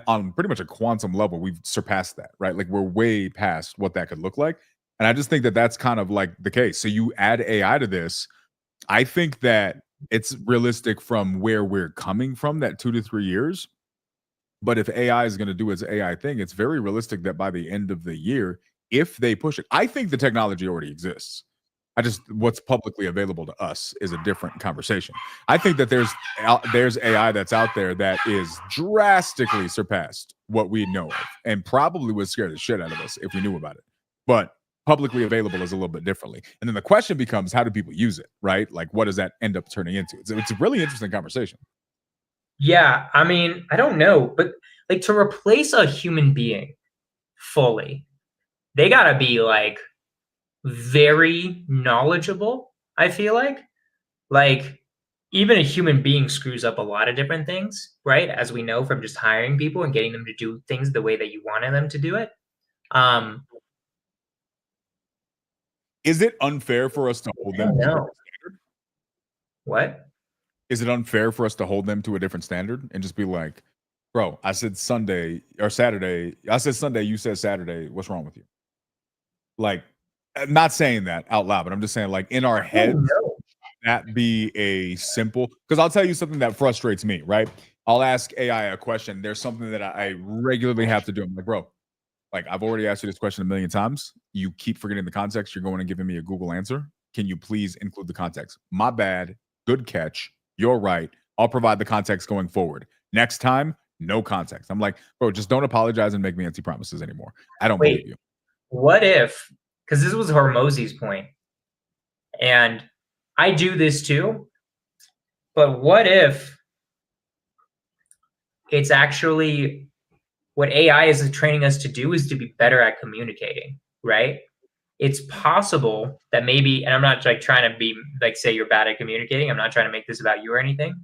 on pretty much a quantum level, we've surpassed that, right? Like we're way past what that could look like, and I just think that that's kind of like the case. So you add AI to this, I think that it's realistic from where we're coming from, that 2 to 3 years. But if AI is going to do its AI thing, it's very realistic that by the end of the year, if they push it, I think the technology already exists. What's publicly available to us is a different conversation. I think that there's AI that's out there that is drastically surpassed what we know of, and probably would scare the shit out of us if we knew about it. But publicly available is a little bit differently. And then the question becomes, how do people use it, right? Like, what does that end up turning into? It's a really interesting conversation. Yeah, I mean, I don't know, but like to replace a human being fully, they gotta be like very knowledgeable, I feel like even a human being screws up a lot of different things, right? As we know from just hiring people and getting them to do things the way that you wanted them to do it. Is it unfair for us to hold them to a different standard? What? Is it unfair for us to hold them to a different standard and just be like, bro, I said Sunday or Saturday. I said Sunday, you said Saturday. What's wrong with you? Like, I'm not saying that out loud, but I'm just saying, like, in our heads, that be a simple, because I'll tell you something that frustrates me, right? I'll ask AI a question. There's something that I regularly have to do. I'm like, bro, like, I've already asked you this question 1 million times. You keep forgetting the context. You're going and giving me a Google answer. Can you please include the context? My bad. Good catch. You're right. I'll provide the context going forward. Next time, no context. I'm like, bro, just don't apologize and make me empty promises anymore. I don't believe you. What if, because this was Hormozi's point, and I do this too, but what if it's actually what AI is training us to do is to be better at communicating, right? It's possible that maybe, and I'm not like trying to be like, say you're bad at communicating. I'm not trying to make this about you or anything,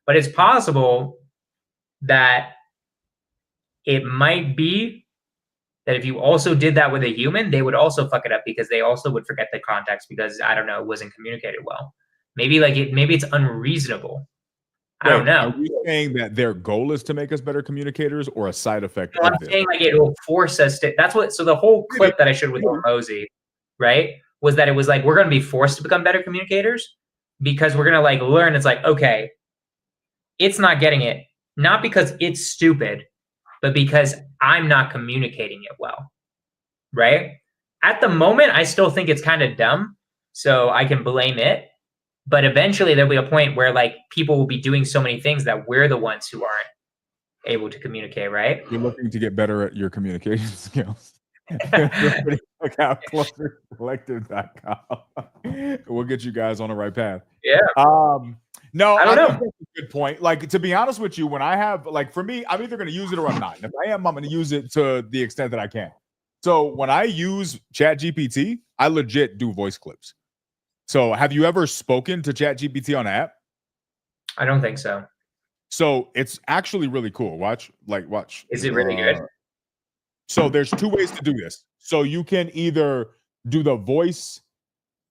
but it's possible that it might be that if you also did that with a human, they would also fuck it up because they also would forget the context because, I don't know, it wasn't communicated well. Maybe maybe it's unreasonable. I don't know. Are you saying that their goal is to make us better communicators or a side effect? No, I'm saying like it will force us to, that's what, so the whole clip that I showed with Hormozi, right, was that it was like, we're going to be forced to become better communicators because we're going to like learn. It's like, okay, it's not getting it, not because it's stupid, but because I'm not communicating it well, right? At the moment, I still think it's kind of dumb, so I can blame it. But eventually there'll be a point where like people will be doing so many things that we're the ones who aren't able to communicate, right? You're looking to get better at your communication skills. Look out, closercollective.com. We'll get you guys on the right path. Yeah. No, I don't know. think that's a good point. Like, to be honest with you, when I have, like, for me, I'm either going to use it or I'm not. And if I am, I'm going to use it to the extent that I can. So when I use ChatGPT, I legit do voice clips. So have you ever spoken to ChatGPT on an app? I don't think so. So it's actually really cool. Watch. Is it really good? So there's two ways to do this. So you can either do the voice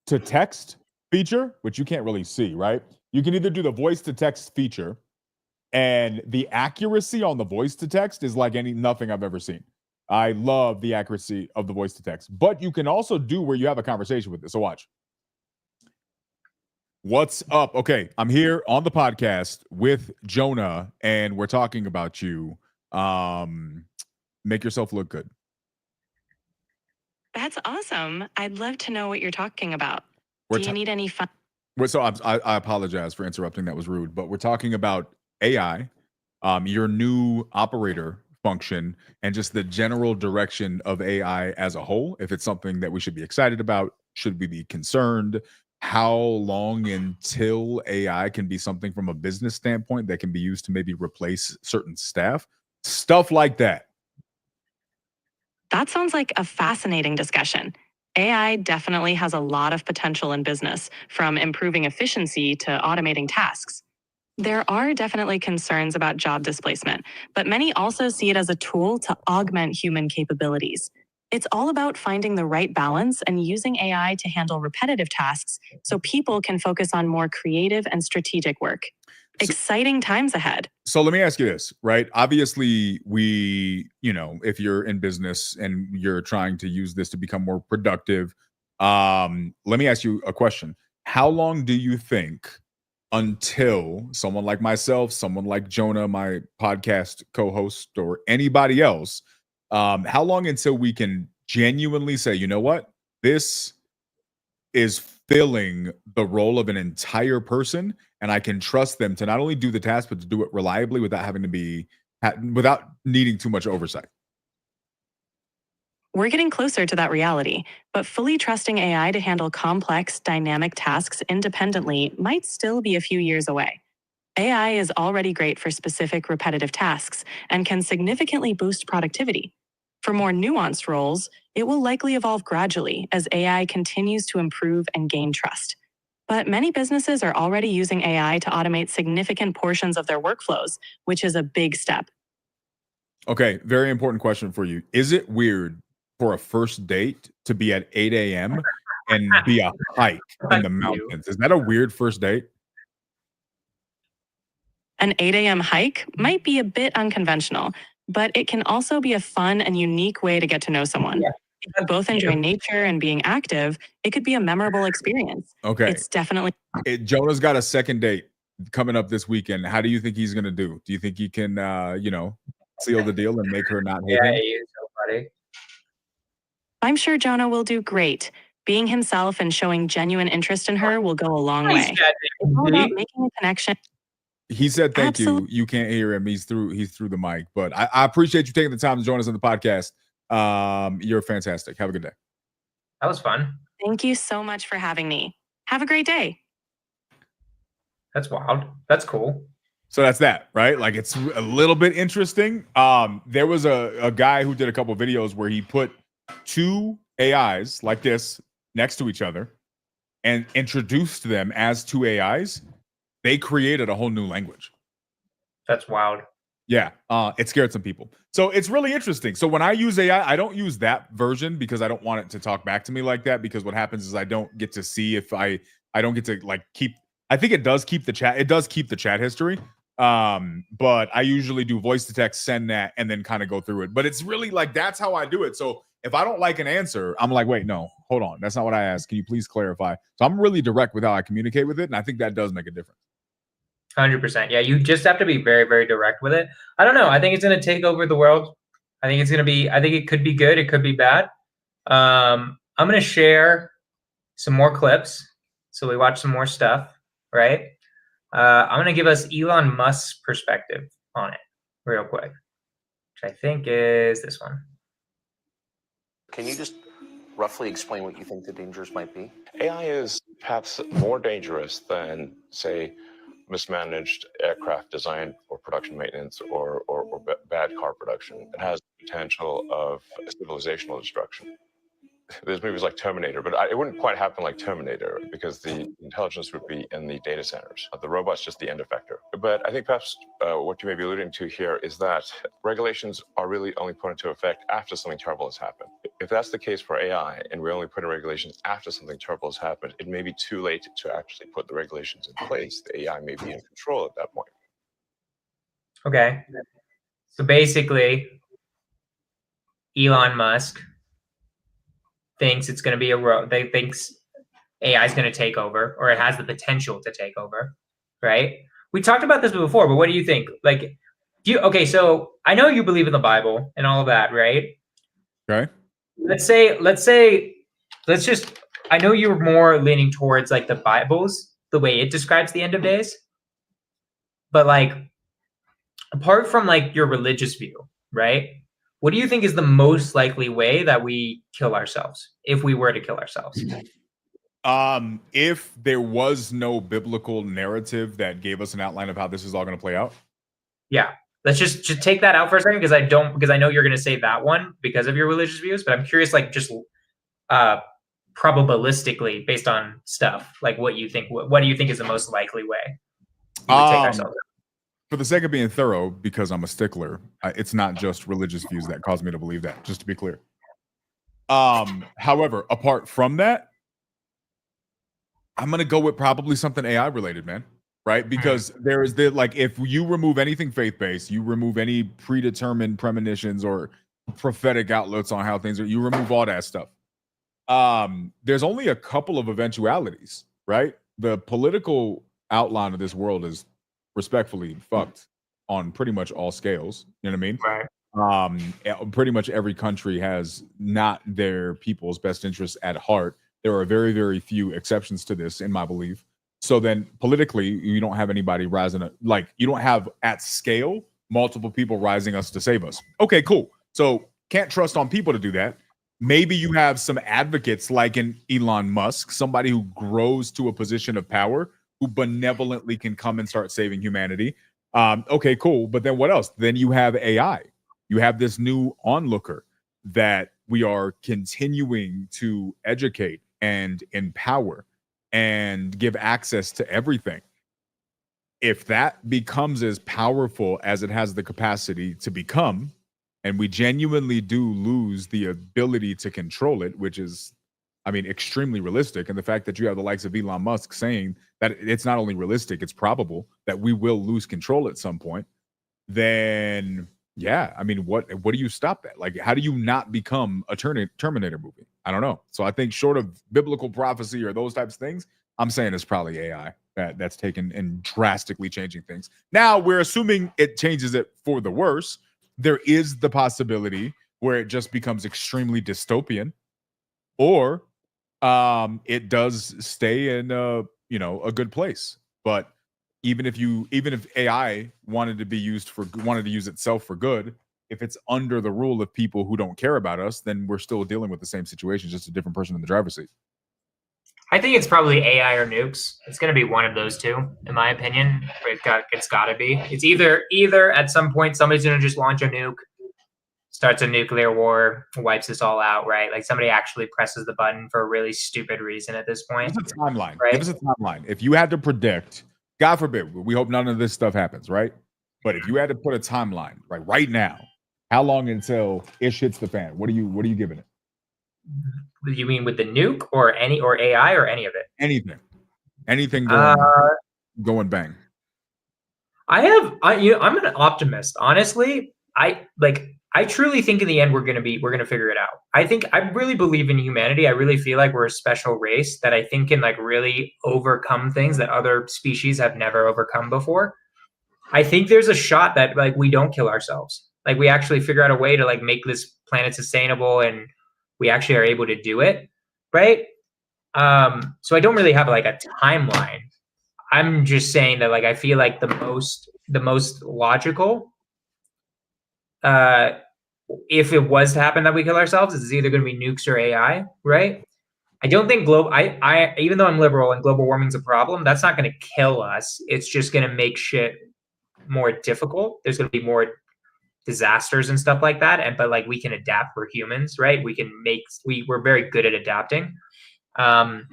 to text feature, which you can't really see, right? You can either do the voice to text feature, and the accuracy on the voice to text is like nothing I've ever seen. I love the accuracy of the voice to text, but you can also do where you have a conversation with it. So watch. What's up? Okay, I'm here on the podcast with Jonah, and we're talking about you. Make yourself look good. That's awesome. I'd love to know what you're talking about. Do you need any fun? So I apologize for interrupting. That was rude. But we're talking about AI, your new operator function, and just the general direction of AI as a whole. If it's something that we should be excited about, should we be concerned? How long until AI can be something from a business standpoint that can be used to maybe replace certain staff? Stuff like that. That sounds like a fascinating discussion. AI definitely has a lot of potential in business, from improving efficiency to automating tasks. There are definitely concerns about job displacement, but many also see it as a tool to augment human capabilities. It's all about finding the right balance and using AI to handle repetitive tasks so people can focus on more creative and strategic work. Exciting times ahead. So let me ask you this, right? Obviously, if you're in business and you're trying to use this to become more productive, let me ask you a question. How long do you think until someone like myself, someone like Jonah, my podcast co-host, or anybody else, how long until we can genuinely say, you know what, this is filling the role of an entire person, and I can trust them to not only do the task, but to do it reliably without needing too much oversight? We're getting closer to that reality, but fully trusting AI to handle complex, dynamic tasks independently might still be a few years away. AI is already great for specific repetitive tasks and can significantly boost productivity. For more nuanced roles, it will likely evolve gradually as AI continues to improve and gain trust. But many businesses are already using AI to automate significant portions of their workflows, which is a big step. Okay, very important question for you. Is it weird for a first date to be at 8 a.m. and be a hike in the mountains? Is that a weird first date? An 8 a.m. hike might be a bit unconventional, but it can also be a fun and unique way to get to know someone. Yeah. If you both enjoy nature and being active, it could be a memorable experience. Okay. It's definitely... Jonah's got a second date coming up this weekend. How do you think he's going to do? Do you think he can, seal the deal and make her not hate him? He's so funny. I'm sure Jonah will do great. Being himself and showing genuine interest in her will go a long way. It's all about making a connection. He said thank you. You can't hear him. He's through the mic. But I appreciate you taking the time to join us on the podcast. You're fantastic. Have a good day. That was fun. Thank you so much for having me. Have a great day. That's wild. That's cool. So that's that, right? Like, it's a little bit interesting. There was a guy who did a couple of videos where he put two AIs like this next to each other and introduced them as two AIs. They created a whole new language. That's wild. Yeah, it scared some people. So it's really interesting. So when I use AI, I don't use that version because I don't want it to talk back to me like that, because what happens is I don't get to see if I don't get to like keep. I think it does keep the chat. It does keep the chat history. But I usually do voice to text, send that, and then kind of go through it. But it's really like, that's how I do it. So if I don't like an answer, I'm like, wait, no, hold on. That's not what I asked. Can you please clarify? So I'm really direct with how I communicate with it. And I think that does make a difference. 100%. Yeah, you just have to be very, very direct with it. I don't know. I think it's going to take over the world. I think it could be good. It could be bad. I'm going to share some more clips. So we watch some more stuff, right? I'm going to give us Elon Musk's perspective on it real quick, which I think is this one. Can you just roughly explain what you think the dangers might be? AI is perhaps more dangerous than, say, mismanaged aircraft design or production maintenance or bad car production. It has the potential of civilizational destruction. There's movies like Terminator, but it wouldn't quite happen like Terminator because the intelligence would be in the data centers. The robot's just the end effector. But I think perhaps what you may be alluding to here is that regulations are really only put into effect after something terrible has happened. If that's the case for AI, and we only put in regulations after something terrible has happened, it may be too late to actually put the regulations in place. The AI may be in control at that point. Okay. So basically, Elon Musk thinks it's going to be they thinks AI is going to take over, or it has the potential to take over, right? We talked about this before, but what do you think? Like, okay, so I know you believe in the Bible and all of that, right? Okay. Let's just, I know you're more leaning towards like the Bible's, the way it describes the end of days, but like, apart from like your religious view, right? What do you think is the most likely way that we kill ourselves, if we were to kill ourselves? If there was no biblical narrative that gave us an outline of how this is all going to play out. Yeah, let's just take that out for a second, because I know you're going to say that one because of your religious views, but I'm curious, like, just probabilistically based on stuff, like what you think. What do you think is the most likely way we would take ourselves out? For the sake of being thorough, because I'm a stickler, it's not just religious views that cause me to believe that, just to be clear. However, apart from that, I'm going to go with probably something AI related, man. Right? Because there is like, if you remove anything faith-based, you remove any predetermined premonitions or prophetic outlooks on how things are, you remove all that stuff. There's only a couple of eventualities, right? The political outline of this world is respectfully fucked on pretty much all scales. You know what I mean? Right. Pretty much every country has not their people's best interests at heart. There are very, very few exceptions to this, in my belief. So then politically, you don't have anybody rising up, like you don't have at scale multiple people rising us to save us. Okay, cool. So can't trust on people to do that. Maybe you have some advocates like an Elon Musk, somebody who grows to a position of power, who benevolently can come and start saving humanity. Okay, cool. But then what else? Then you have AI. You have this new onlooker that we are continuing to educate and empower and give access to everything. If that becomes as powerful as it has the capacity to become, and we genuinely do lose the ability to control it, which is, I mean, extremely realistic. And the fact that you have the likes of Elon Musk saying that it's not only realistic, it's probable that we will lose control at some point, then yeah, I mean, what do you stop that? Like, how do you not become a Terminator movie? I don't know. So I think short of biblical prophecy or those types of things, I'm saying it's probably AI that's taken and drastically changing things. Now we're assuming it changes it for the worse. There is the possibility where it just becomes extremely dystopian, or it does stay in a good place. But even if AI wanted to use itself for good, if it's under the rule of people who don't care about us, then we're still dealing with the same situation, just a different person in the driver's seat. I think it's probably AI or nukes. It's going to be one of those two, in my opinion. It's got to be. It's either at some point somebody's going to just launch a nuke, starts a nuclear war, wipes us all out, right? Like somebody actually presses the button for a really stupid reason at this point. Give us a timeline. Right? Give us a timeline. If you had to predict, God forbid, we hope none of this stuff happens, right? But if you had to put a timeline, right now, how long until ish hits the fan? What are you giving it? You mean with the nuke or AI or any of it? Anything going bang. I'm an optimist. Honestly, I truly think in the end we're gonna figure it out. I really believe in humanity. I really feel like we're a special race that I think can like really overcome things that other species have never overcome before. I think there's a shot that like we don't kill ourselves. Like we actually figure out a way to like make this planet sustainable, and we actually are able to do it, right? So I don't really have like a timeline. I'm just saying that like I feel like the most logical if it was to happen that we kill ourselves, it's either going to be nukes or AI, right? I don't think I even though I'm liberal and global warming's a problem, that's not going to kill us. It's just going to make shit more difficult. There's going to be more disasters and stuff like that. But like, we can adapt. We're humans, right? We're very good at adapting. But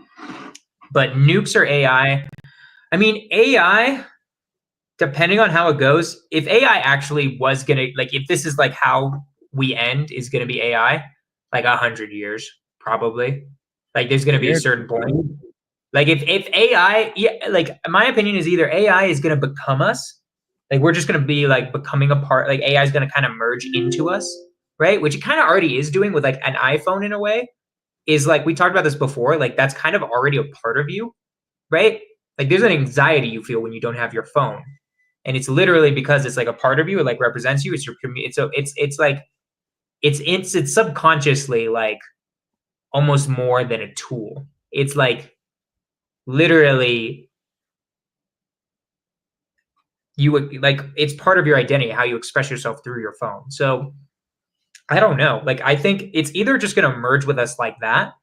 nukes or AI, I mean, AI, depending on how it goes, if AI actually was going to, like, if this is like how we end is going to be AI, like 100 years, probably. Like, there's going to be a certain point. Like, if AI, like, my opinion is either AI is going to become us, like, we're just going to be like becoming a part, like AI is going to kind of merge into us, right? Which it kind of already is doing with like an iPhone in a way. Is like, we talked about this before, like that's kind of already a part of you, right? Like, there's an anxiety you feel when you don't have your phone. And it's literally because it's like a part of you, it like represents you. It's your community. It's like, it's subconsciously like almost more than a tool. It's like literally you would like, it's part of your identity, how you express yourself through your phone. So I don't know. Like, I think it's either just going to merge with us like that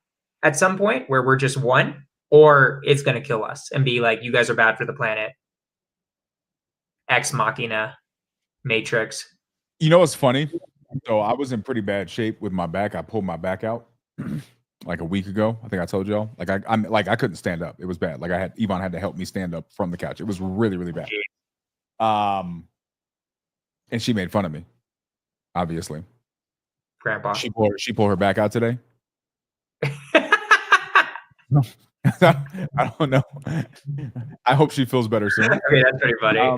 at some point where we're just one, or it's going to kill us and be like, you guys are bad for the planet. Ex Machina, Matrix. You know what's funny? So I was in pretty bad shape with my back. I pulled my back out like a week ago. I think I told y'all. Like I'm like, I couldn't stand up. It was bad. Like Yvonne had to help me stand up from the couch. It was really, really bad. And she made fun of me, obviously. Grandpa. She pulled her back out today. I don't know. I hope she feels better soon. Okay, that's pretty funny.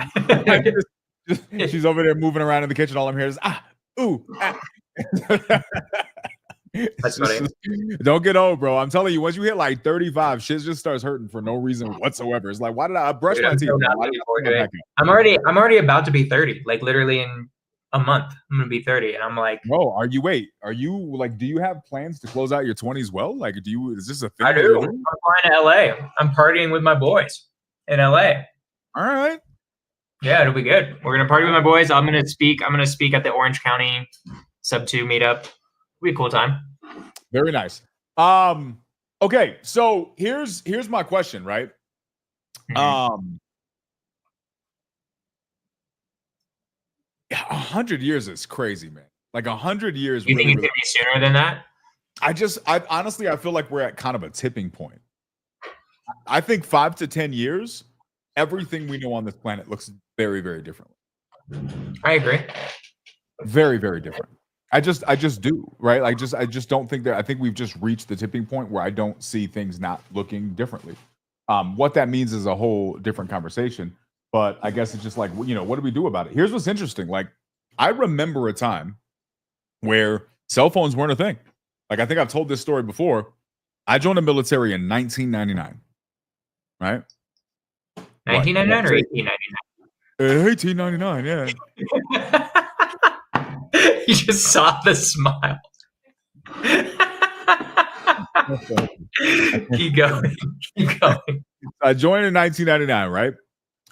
She's over there moving around in the kitchen. All I'm hearing is ooh. That's funny. Don't get old, bro. I'm telling you, once you hit like 35, shit just starts hurting for no reason whatsoever. It's like, why did I brush my teeth? I'm already about to be 30. Like, literally in a month, I'm gonna be 30, and I'm like, bro, are you like, do you have plans to close out your 20s well? Like, is this a thing? I do. I'm flying to LA. I'm partying with my boys in LA. All right. Yeah, it'll be good. We're gonna party with my boys. I'm gonna speak at the Orange County Sub 2 meetup. It'll be a cool time. Very nice. Okay, so here's my question, right? Mm-hmm. 100 years is crazy, man. Like 100 years. You think it's gonna be sooner than that? I honestly, I feel like we're at kind of a tipping point. I think 5 to 10 years, everything we know on this planet looks very, very different. I agree. Very, very different. I just do, right? I just don't think that. I think we've just reached the tipping point where I don't see things not looking differently. What that means is a whole different conversation. But I guess it's just like, what do we do about it? Here's what's interesting. Like, I remember a time where cell phones weren't a thing. Like, I think I've told this story before. I joined the military in 1999, right? 1999 or 1899? 1899, yeah. You just saw the smile. Keep going. I joined in 1999, right?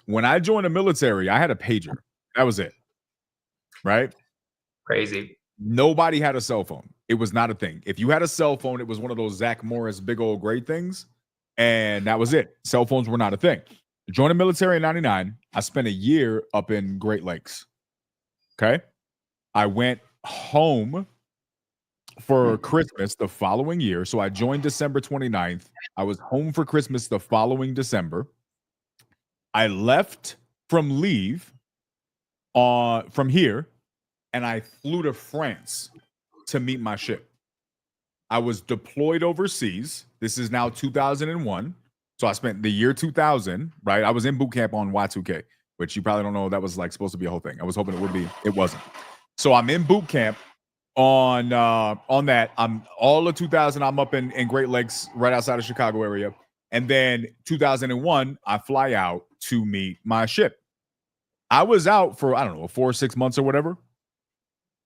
When I joined the military, I had a pager. That was it. Right? Crazy. Nobody had a cell phone. It was not a thing. If you had a cell phone, it was one of those Zach Morris big old gray things. And that was it. Cell phones were not a thing. I joined the military in 99. I spent a year up in Great Lakes. Okay? I went home for Christmas the following year. So I joined December 29th. I was home for Christmas the following December. I left from leave from here, and I flew to France to meet my ship. I was deployed overseas. This is now 2001. So I spent the year 2000, right? I was in boot camp on Y2K, which you probably don't know that was like supposed to be a whole thing. I was hoping it would be. It wasn't. So I'm in boot camp on that. I'm all of 2000. I'm up in Great Lakes, right outside of Chicago area. And then 2001, I fly out to meet my ship. I was out for, I don't know, 4 or 6 months or whatever.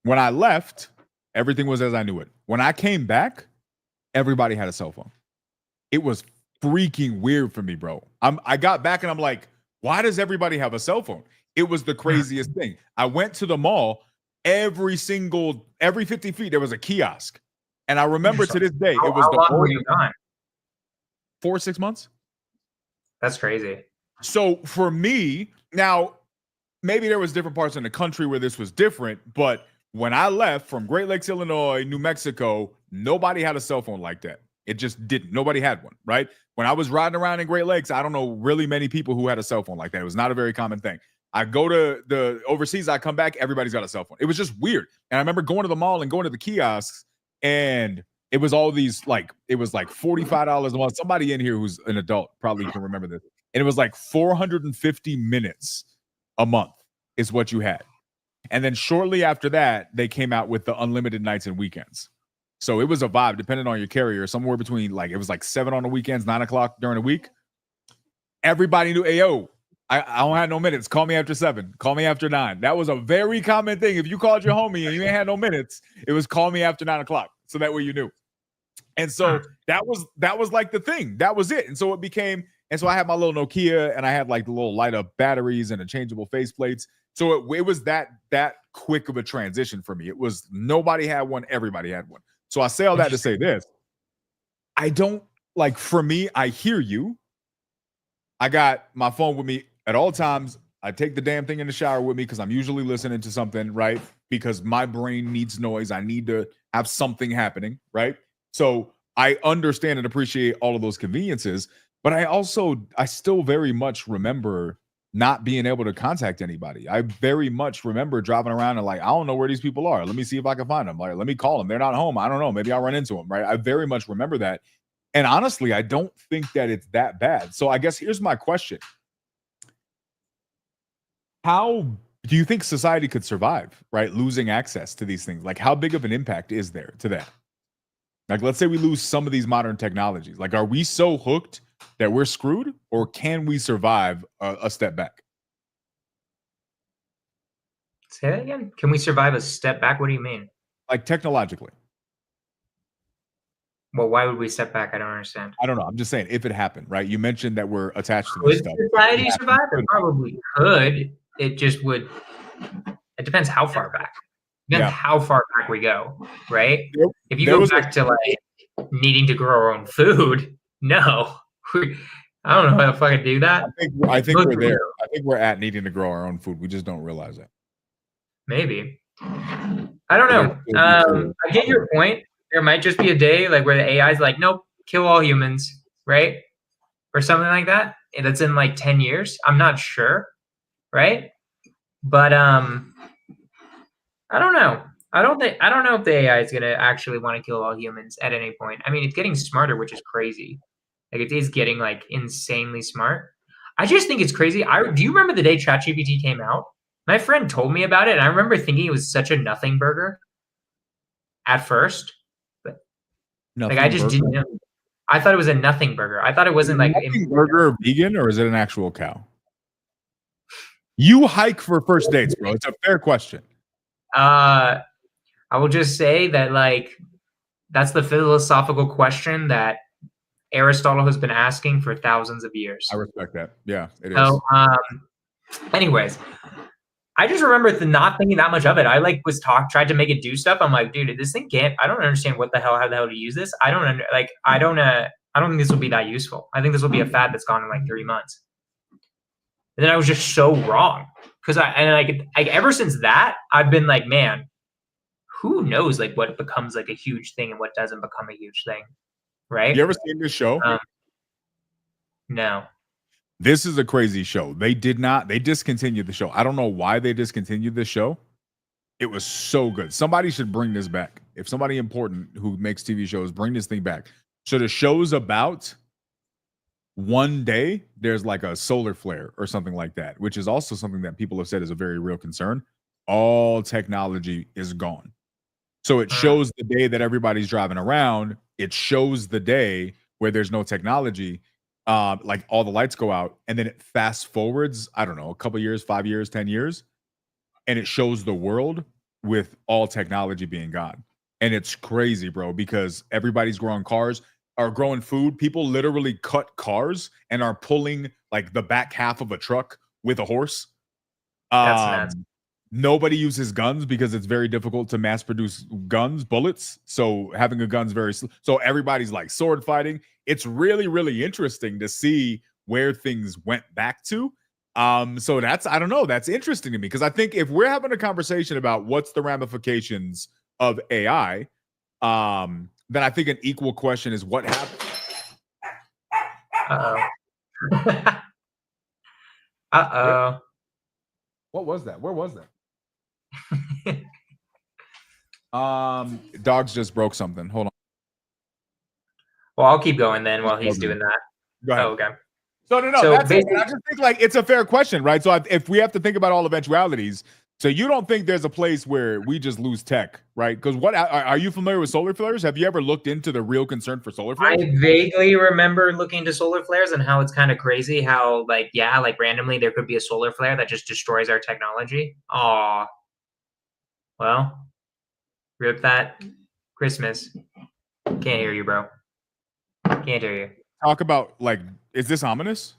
When I left, everything was as I knew it. When I came back, everybody had a cell phone. It was freaking weird for me, bro. I got back and I'm like, why does everybody have a cell phone? It was the craziest thing. I went to the mall. every 50 feet there was a kiosk. And I remember to this day, How it was the long were you gone? 4 or 6 months. That's crazy. So for me, now maybe there was different parts in the country where this was different, but when I left from Great Lakes, Illinois, New Mexico, nobody had a cell phone like that. It just didn't. Nobody had one, right? When I was riding around in Great Lakes, I don't know really many people who had a cell phone like that. It was not a very common thing. I go to the overseas, I come back, everybody's got a cell phone. It was just weird. And I remember going to the mall and going to the kiosks, and it was all these it was like $45 a month. Somebody in here who's an adult probably can remember this. And it was like 450 minutes a month is what you had. And then shortly after that, they came out with the unlimited nights and weekends. So it was a vibe, depending on your carrier, somewhere between it was like 7 on the weekends, 9 o'clock during the week. Everybody knew, ayo, I don't have no minutes. Call me after 7. Call me after 9. That was a very common thing. If you called your homie and you ain't had no minutes, it was call me after 9 o'clock. So that way you knew. And so that was like the thing. That was it. And so it became, and so I had my little Nokia, and I had like the little light up batteries and the changeable faceplates. So it was that quick of a transition for me. It was nobody had one, everybody had one. So I say all that to say this. I don't for me, I hear you. I got my phone with me at all times. I take the damn thing in the shower with me because I'm usually listening to something, right? Because my brain needs noise. I need to have something happening, right? So I understand and appreciate all of those conveniences, but I still very much remember not being able to contact anybody. I very much remember driving around and I don't know where these people are. Let me see if I can find them. Let me call them. They're not home. I don't know. Maybe I'll run into them, right? I very much remember that. And honestly, I don't think that it's that bad. So I guess here's my question. How do you think society could survive, right? Losing access to these things? How big of an impact is there to that? Let's say we lose some of these modern technologies. Are we so hooked that we're screwed, or can we survive a step back? Say that again. Can we survive a step back? What do you mean? Technologically. Well, why would we step back? I don't understand. I don't know. I'm just saying, if it happened, right? You mentioned that we're attached to this stuff. Could society survive? It probably could. It just would. It depends how far back. Depends how far back we go, right? If you go back to needing to grow our own food, no. I don't know how to fucking do that. I think we're there. I think we're at needing to grow our own food. We just don't realize that. Maybe. I don't know. I get your point. There might just be a day where the AI is nope, kill all humans, right? Or something like that. And that's in 10 years. I'm not sure, right? But I don't know. I don't know if the AI is gonna actually want to kill all humans at any point. I mean, it's getting smarter, which is crazy. It is getting insanely smart. I just think it's crazy. Do you remember the day ChatGPT came out? My friend told me about it, and I remember thinking it was such a nothing burger at first. But I just didn't know. I thought it was a nothing burger. I thought it wasn't nothing burger vegan, or is it an actual cow? You hike for first dates, bro. It's a fair question. I will just say that that's the philosophical question that Aristotle has been asking for thousands of years. I respect that. Yeah, it is. So, anyways, I just remember not thinking that much of it. I tried to make it do stuff. I'm like, dude, this thing can't. I don't understand how the hell to use this. I don't think this will be that useful. I think this will be a fad that's gone in 3 months. And then I was just so wrong because ever since that I've been man, who knows what becomes a huge thing and what doesn't become a huge thing. Right? You ever seen this show? No. This is a crazy show. They discontinued the show. I don't know why they discontinued this show. It was so good. Somebody should bring this back. If somebody important who makes TV shows, bring this thing back. So the show's about one day there's a solar flare or something like that, which is also something that people have said is a very real concern. All technology is gone. So it shows the day that everybody's driving around. It shows the day where there's no technology, all the lights go out, and then it fast forwards, I don't know, a couple years, 5 years, 10 years, and it shows the world with all technology being gone. And it's crazy, bro, because everybody's growing cars, are growing food. People literally cut cars and are pulling the back half of a truck with a horse. That's nuts. nobody uses guns because it's very difficult to mass produce bullets. So having a gun's so everybody's like sword fighting. It's really, really interesting to see where things went back to. So I don't know, that's interesting to me, because I think if we're having a conversation about what's the ramifications of AI, then I think an equal question is what happened. Uh-oh. What was that? Where was that? Dogs just broke something. Hold on. Well, I'll keep going then while he's doing that. Go ahead. Oh, okay. So that's it. I just think like it's a fair question, right? So if we have to think about all eventualities, so you don't think there's a place where we just lose tech, right? Because what are you familiar with solar flares? Have you ever looked into the real concern for solar flares? I vaguely remember looking into solar flares and how it's kind of crazy how like randomly there could be a solar flare that just destroys our technology. Aw. Well, rip that Christmas. Can't hear you, bro. Can't hear you. Talk about like, is this ominous?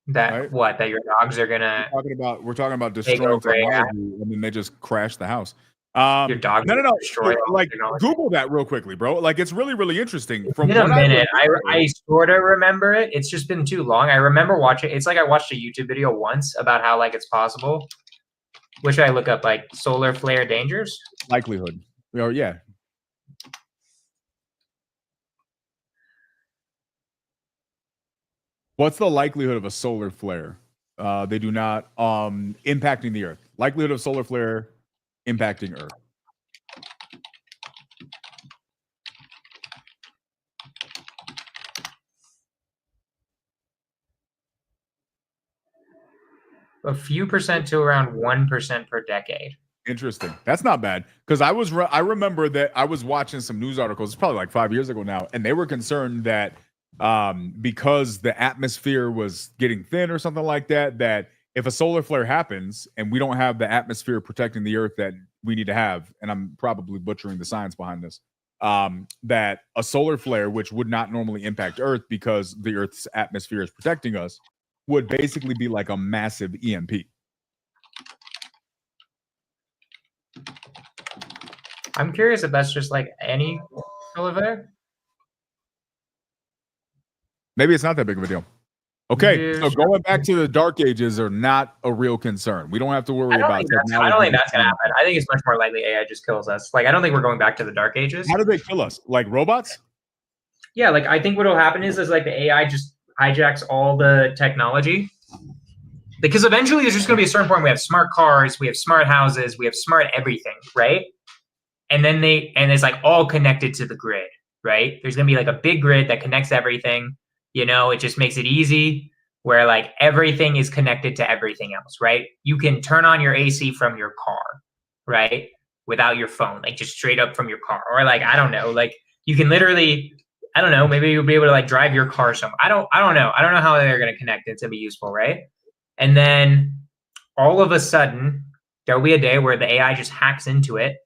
That right? What? That your dogs are gonna? We're talking about destroying technology, and then they just crash the house. Your dog? No. Destroy like Google that real quickly, bro. Like it's really, really interesting. From in a minute, I sort of remember it. It's just been too long. I remember watching. It's like I watched a YouTube video once about how like it's possible. What should I look up? Like solar flare dangers? Likelihood. Oh yeah. What's the likelihood of a solar flare? They do not impacting the Earth. Likelihood of solar flare impacting Earth. A few percent to around 1% per decade. Interesting. That's not bad, because I remember that I was watching some news articles. It's probably like 5 years ago now, and they were concerned that because the atmosphere was getting thin or something like that, that if a solar flare happens and we don't have the atmosphere protecting the Earth that we need to have, and I'm probably butchering the science behind this, that a solar flare, which would not normally impact Earth because the Earth's atmosphere is protecting us, would basically be like a massive EMP. I'm curious if that's just like any solar flare. Maybe it's not that big of a deal. Okay, so going back to the dark ages are not a real concern. We don't have to worry about. I don't think that's gonna happen. I think it's much more likely AI just kills us. Like I don't think we're going back to the dark ages. How do they kill us? Like robots? Yeah, like I think what'll happen is like the AI just hijacks all the technology. Because eventually there's just gonna be a certain point we have smart cars, we have smart houses, we have smart everything, right? And then it's like all connected to the grid, right? There's gonna be like a big grid that connects everything. You know, it just makes it easy where like everything is connected to everything else, right? You can turn on your AC from your car, right? Without your phone, like just straight up from your car. Or like, I don't know, like you can literally, I don't know, maybe you'll be able to like drive your car somewhere. I don't know. I don't know how they're going to connect it to be useful, right? And then all of a sudden, there'll be a day where the AI just hacks into it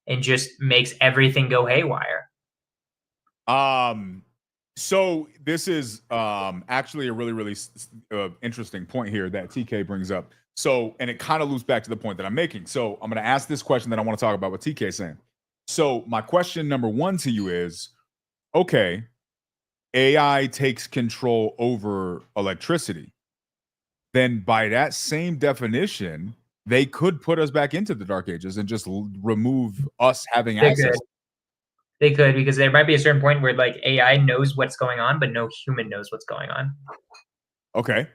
and just makes everything go haywire. So this is actually a really, really interesting point here that TK brings up. So, and it kind of loops back to the point that I'm making. So I'm going to ask this question that I want to talk about what TK is saying. So my question number one to you is, okay, AI takes control over electricity. Then by that same definition, they could put us back into the dark ages and just remove us having access. They could, because there might be a certain point where like AI knows what's going on, but no human knows what's going on. Okay.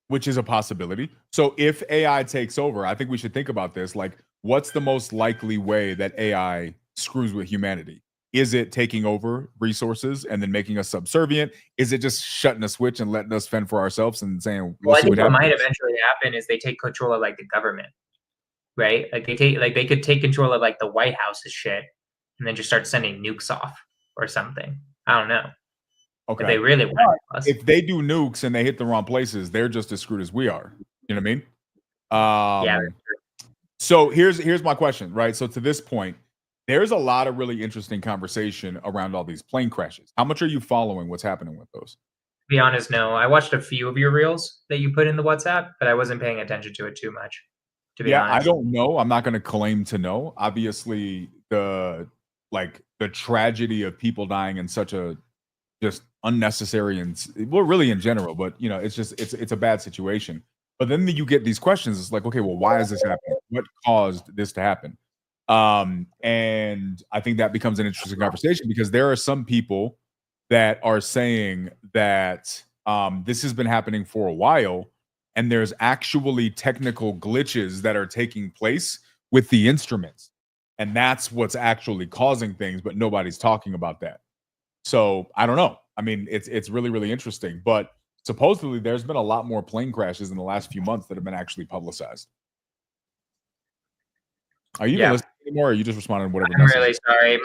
Which is a possibility. So if AI takes over, I think we should think about this. Like, what's the most likely way that AI screws with humanity? Is it taking over resources and then making us subservient? Is it just shutting a switch and letting us fend for ourselves and saying, well, I think what might eventually happen is they take control of like the government, right? Like they could take control of like the White House's shit. And then just start sending nukes off or something. I don't know. Okay. If they really want us. If they do nukes and they hit the wrong places, they're just as screwed as we are. You know what I mean? Yeah. So here's my question, right? So to this point, there's a lot of really interesting conversation around all these plane crashes. How much are you following what's happening with those? be honest, no. I watched a few of your reels that you put in the WhatsApp, but I wasn't paying attention to it too much, to be honest. I don't know. I'm not going to claim to know. Obviously, the tragedy of people dying in such a just unnecessary and really in general, but it's just it's a bad situation. But then you get these questions. It's like, okay, well, why is this happening? What caused this to happen? And I think that becomes an interesting conversation because there are some people that are saying that this has been happening for a while, and there's actually technical glitches that are taking place with the instruments, and that's what's actually causing things, but nobody's talking about that. So I don't know. I mean, it's really, really interesting, but supposedly there's been a lot more plane crashes in the last few months that have been actually publicized. Are you even listening anymore, or are you just responding to whatever? I'm really sorry.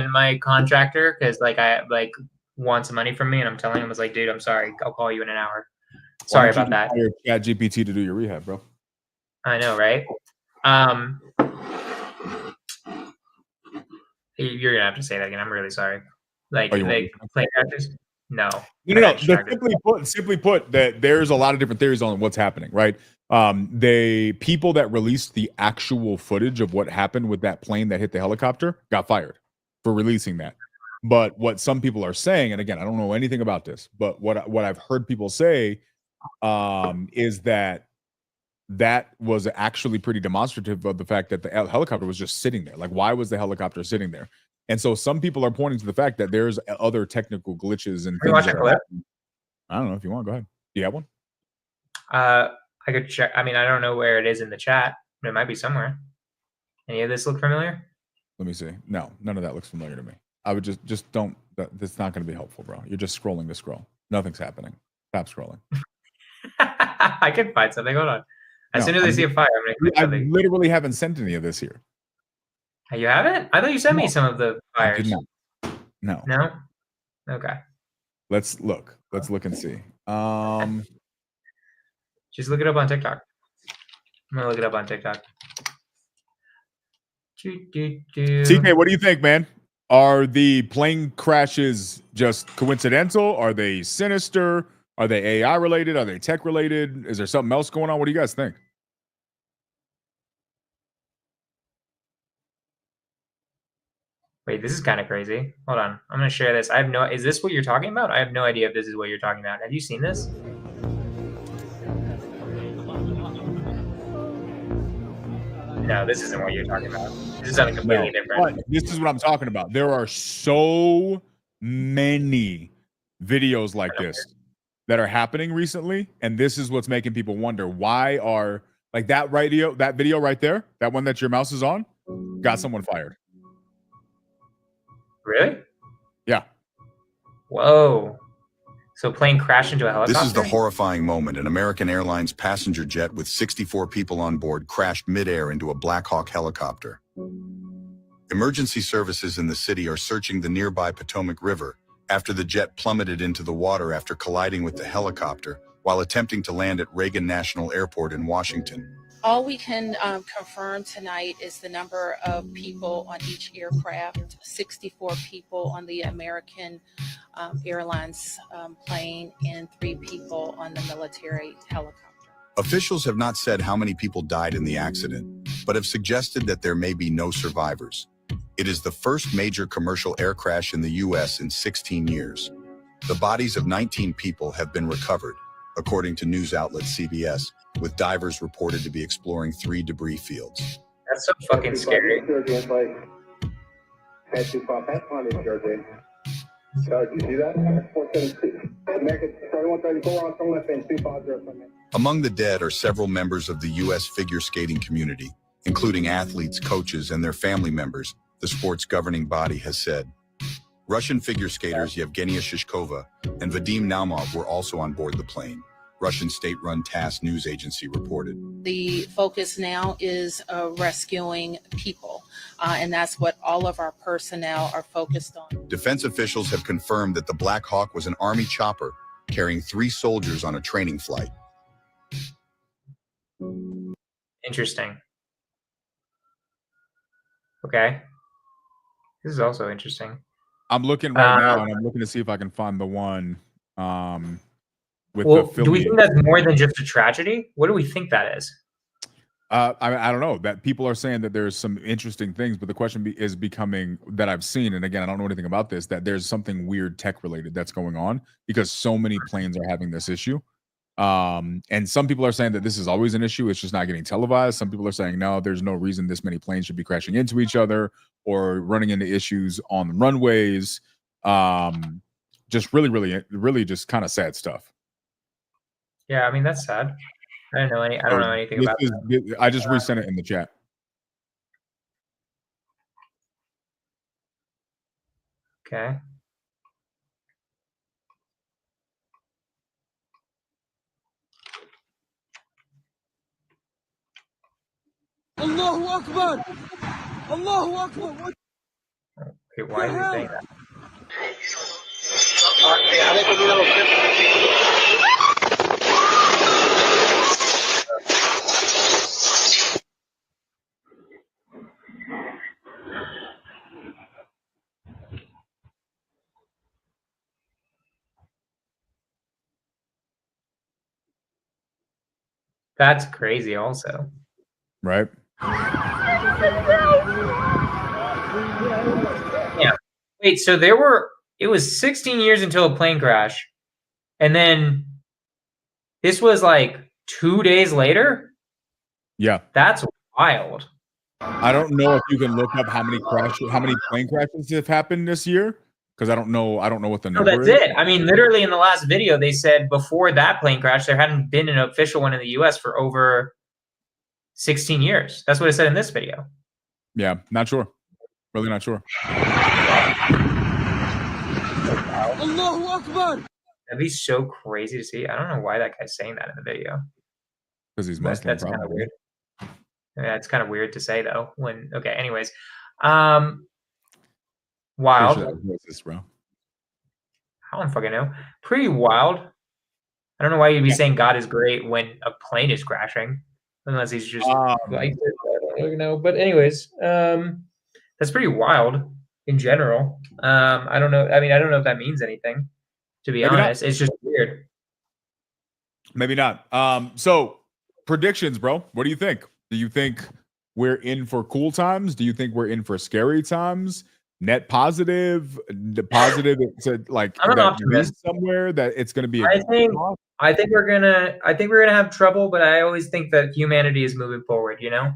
My contractor, because I wants money from me, and I'm telling him, I was like, dude, I'm sorry. I'll call you in an hour. Sorry about that. Hire ChatGPT to do your rehab, bro. I know, right? You're gonna have to say that again. I'm really sorry. Plane crashes? No. No. Simply put, that there's a lot of different theories on what's happening, right? The people that released the actual footage of what happened with that plane that hit the helicopter got fired for releasing that. But what some people are saying, and again, I don't know anything about this, but what I've heard people say is that was actually pretty demonstrative of the fact that the helicopter was just sitting there. Like, why was the helicopter sitting there? And so some people are pointing to the fact that there's other technical glitches and things. I don't know if you want. Go ahead. Do you have one? I could check. I mean, I don't know where it is in the chat, but it might be somewhere. Any of this look familiar? Let me see. No, none of that looks familiar to me. I would just don't. That's not going to be helpful, bro. You're just scrolling to scroll. Nothing's happening. Stop scrolling. I can find something. Hold on. As soon as I see a fire, I'm going to click something. I literally haven't sent any of this here. You haven't? I thought you sent me some of the fires. I did not. No. No? Okay. Let's look. Let's look and see. Just look it up on TikTok. I'm gonna look it up on TikTok. CK, what do you think, man? Are the plane crashes just coincidental? Are they sinister? Are they AI related? Are they tech related? Is there something else going on? What do you guys think? Wait, this is kind of crazy. Hold on. I'm going to share this. Is this what you're talking about? I have no idea if this is what you're talking about. Have you seen this? No, this isn't what you're talking about. This is something completely different. This is what I'm talking about. There are so many videos like this that are happening recently, and this is what's making people wonder why are like that video right there, that one that your mouse is on, got someone fired. Really? Yeah. Whoa. So plane crashed into a helicopter? This is the horrifying moment. An American Airlines passenger jet with 64 people on board crashed midair into a Black Hawk helicopter. Emergency services in the city are searching the nearby Potomac River after the jet plummeted into the water after colliding with the helicopter while attempting to land at Reagan National Airport in Washington. All we can confirm tonight is the number of people on each aircraft, 64 people on the American Airlines plane and 3 people on the military helicopter. Officials have not said how many people died in the accident, but have suggested that there may be no survivors. It is the first major commercial air crash in the U.S. in 16 years. The bodies of 19 people have been recovered, according to news outlet CBS, with divers reported to be exploring 3 debris fields. That's so fucking scary. Among the dead are several members of the U.S. figure skating community, including athletes, coaches, and their family members, the sport's governing body has said. Russian figure skaters Yevgenia Shishkova and Vadim Naumov were also on board the plane, Russian state-run TASS news agency reported. The focus now is rescuing people, and that's what all of our personnel are focused on. Defense officials have confirmed that the Black Hawk was an Army chopper carrying 3 soldiers on a training flight. Interesting. Okay. This is also interesting. I'm looking right now, and I'm looking to see if I can find the one With Well, do we affiliate. think that's more than just a tragedy? What do we think that is? I don't know, that people are saying that there's some interesting things, but the question is becoming that I've seen, and again, I don't know anything about this, that there's something weird tech related that's going on because so many planes are having this issue. And some people are saying that this is always an issue. It's just not getting televised. Some people are saying, no, there's no reason this many planes should be crashing into each other or running into issues on the runways. Just really just kind of sad stuff. Yeah, I mean, that's sad. I don't know anything about that. I just resent it in the chat. Okay. Allahu Akbar! Allahu Akbar! Okay, why is he saying that? That's crazy also. Right? Yeah. Wait, so it was 16 years until a plane crash. And then this was like 2 days later? Yeah. That's wild. I don't know if you can look up how many plane crashes have happened this year, because I don't know what the number that's is. it. I mean, literally in the last video, they said before that plane crash, there hadn't been an official one in the US for over 16 years. That's what it said in this video. Yeah, not sure. Really not sure. Allahu Akbar! That'd be so crazy to see. I don't know why that guy's saying that in the video. Because he's Muslim. That's kind of weird. Yeah, it's kind of weird to say though. Okay, anyways. Wild. This, bro. I don't fucking know. Pretty wild. I don't know why you'd be saying God is great when a plane is crashing, unless he's just like, I don't know. But anyways, that's pretty wild in general. I don't know. I mean, I don't know if that means anything. To be honest, it's just weird. Maybe not. So predictions, bro. What do you think? Do you think we're in for cool times? Do you think we're in for scary times? Net positive, the positive. It's like I'm an optimist. Somewhere that it's going to be. I think we're gonna have trouble, but I always think that humanity is moving forward. You know,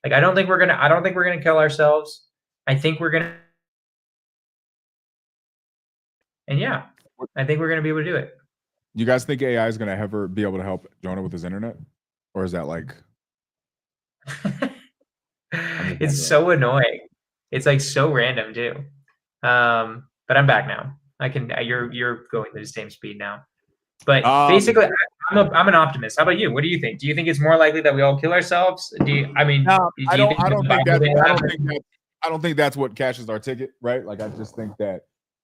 like I don't think we're gonna kill ourselves. I think we're gonna, and yeah, I think we're gonna be able to do it. You guys think AI is going to ever be able to help Jonah with his internet, or is that like? It's so annoying. It's like so random too. But I'm back now. I can. You're going at the same speed now. But basically, I'm an optimist. How about you? What do you think? Do you think it's more likely that we all kill ourselves? I don't think that's what cashes our ticket, right? Like I just think that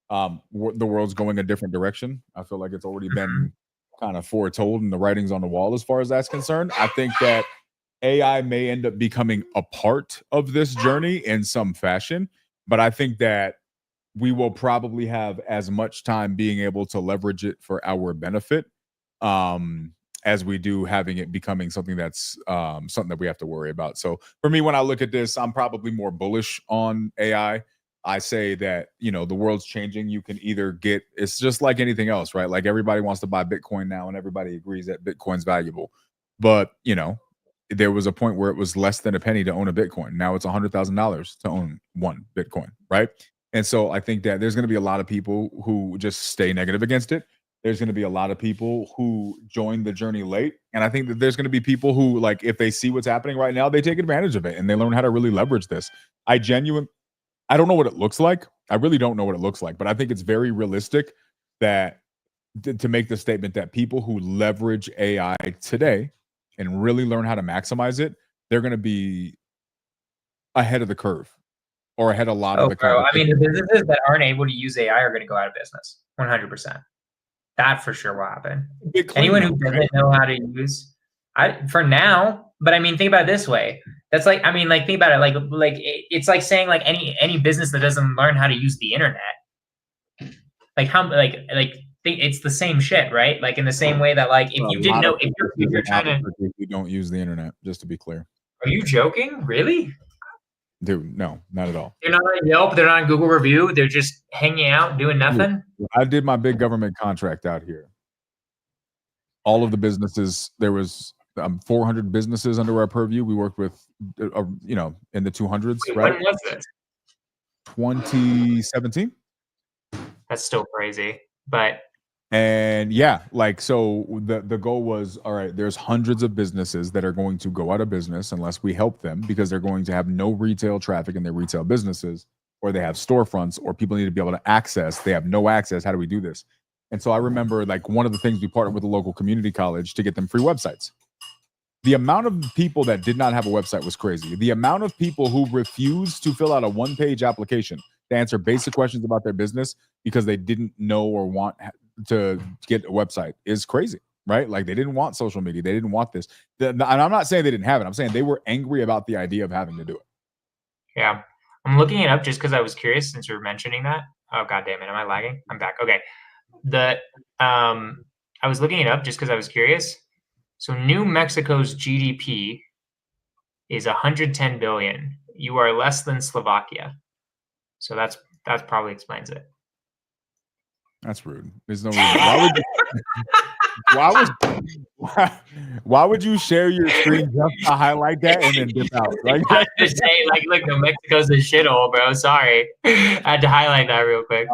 the world's going a different direction. I feel like it's already been kind of foretold and the writing's on the wall as far as that's concerned. I think that AI may end up becoming a part of this journey in some fashion, but I think that we will probably have as much time being able to leverage it for our benefit as we do having it becoming something that's something that we have to worry about. So for me, when I look at this, I'm probably more bullish on AI. I say that, the world's changing. You can either it's just like anything else, right? Like everybody wants to buy Bitcoin now and everybody agrees that Bitcoin's valuable. But, there was a point where it was less than a penny to own a Bitcoin. Now it's $100,000 to own one Bitcoin, right? And so I think that there's going to be a lot of people who just stay negative against it. There's going to be a lot of people who join the journey late. And I think that there's going to be people who, like, if they see what's happening right now, they take advantage of it and they learn how to really leverage this. I don't know what it looks like. I really don't know what it looks like, but I think it's very realistic that to make the statement that people who leverage AI today and really learn how to maximize it, they're going to be ahead of the curve or ahead of a lot of the curve. I mean, the businesses that aren't able to use AI are going to go out of business. 100%. That for sure will happen. Anyone who doesn't know how to use, for now, but I mean, think about it this way. That's like, think about it. Like it's like saying like any business that doesn't learn how to use the internet. Like think it's the same shit, right? Like in the same way that like if you didn't know if you're trying to, you don't use the internet, just to be clear. Are you joking? Really? Dude, no, not at all. They're not on Yelp. They're not on Google Review. They're just hanging out, doing nothing. I did my big government contract out here. All of the businesses, there was 400 businesses under our purview. We worked with, you know, in the 200s. Wait, right? when was this? 2017. That's still crazy, but. And yeah, like, so the goal was, all right, there's hundreds of businesses that are going to go out of business unless we help them, because they're going to have no retail traffic in their retail businesses, or they have storefronts, or people need to be able to access. They have no access. How do we do this? And so I remember, like, one of the things, we partnered with a local community college to get them free websites. The amount of people that did not have a website was crazy. The amount of people who refused to fill out a one-page application to answer basic questions about their business because they didn't know or want to get a website is crazy, right? Like, they didn't want social media. They didn't want this. And I'm not saying they didn't have it. I'm saying they were angry about the idea of having to do it. Yeah. I'm looking it up just because I was curious since you're mentioning that. Oh, God damn it. Am I lagging? I'm back. Okay. I was looking it up just because I was curious. So New Mexico's GDP is 110 billion. You are less than Slovakia. So that probably explains it. That's rude. There's no reason. Why would you share your screen just to highlight that and then dip out? Like, just say, like, look, New Mexico's a shithole, bro. Sorry, I had to highlight that real quick.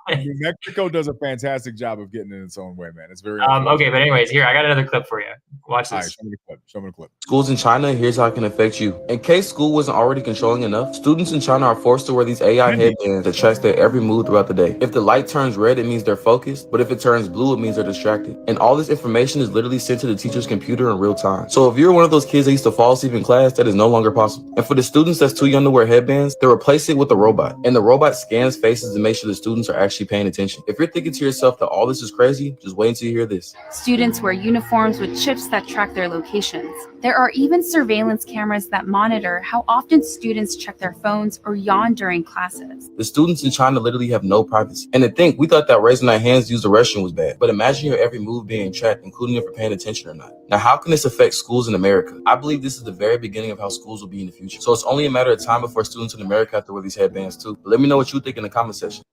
New Mexico does a fantastic job of getting in its own way, man. It's very okay. But anyways, here I got another clip for you. Watch this. All right, show me the clip. Schools in China, here's how it can affect you. In case school wasn't already controlling enough, students in China are forced to wear these AI headbands that tracks their every move throughout the day. If the light turns red, it means they're focused, but if it turns blue, it means they're distracted. And all this information is literally sent to the teacher's computer in real time. So if you're one of those kids that used to fall asleep in class, that is no longer possible. And for the students that's too young to wear headbands, they replace it with a robot. And the robot scans faces to make sure the students are actually paying attention. If you're thinking to yourself that all this is crazy, just wait until you hear this. Students wear uniforms with chips that track their locations. There are even surveillance cameras that monitor how often students check their phones or yawn during classes. The students in China literally have no privacy. And to think, we thought that raising our hands to use the restroom was bad. But imagine your every move being tracked, including if you're paying attention or not. Now, how can this affect schools in America? I believe this is the very beginning of how schools will be in the future. So it's only a matter of time before students in America have to wear these headbands too. But let me know what you think in the comment section.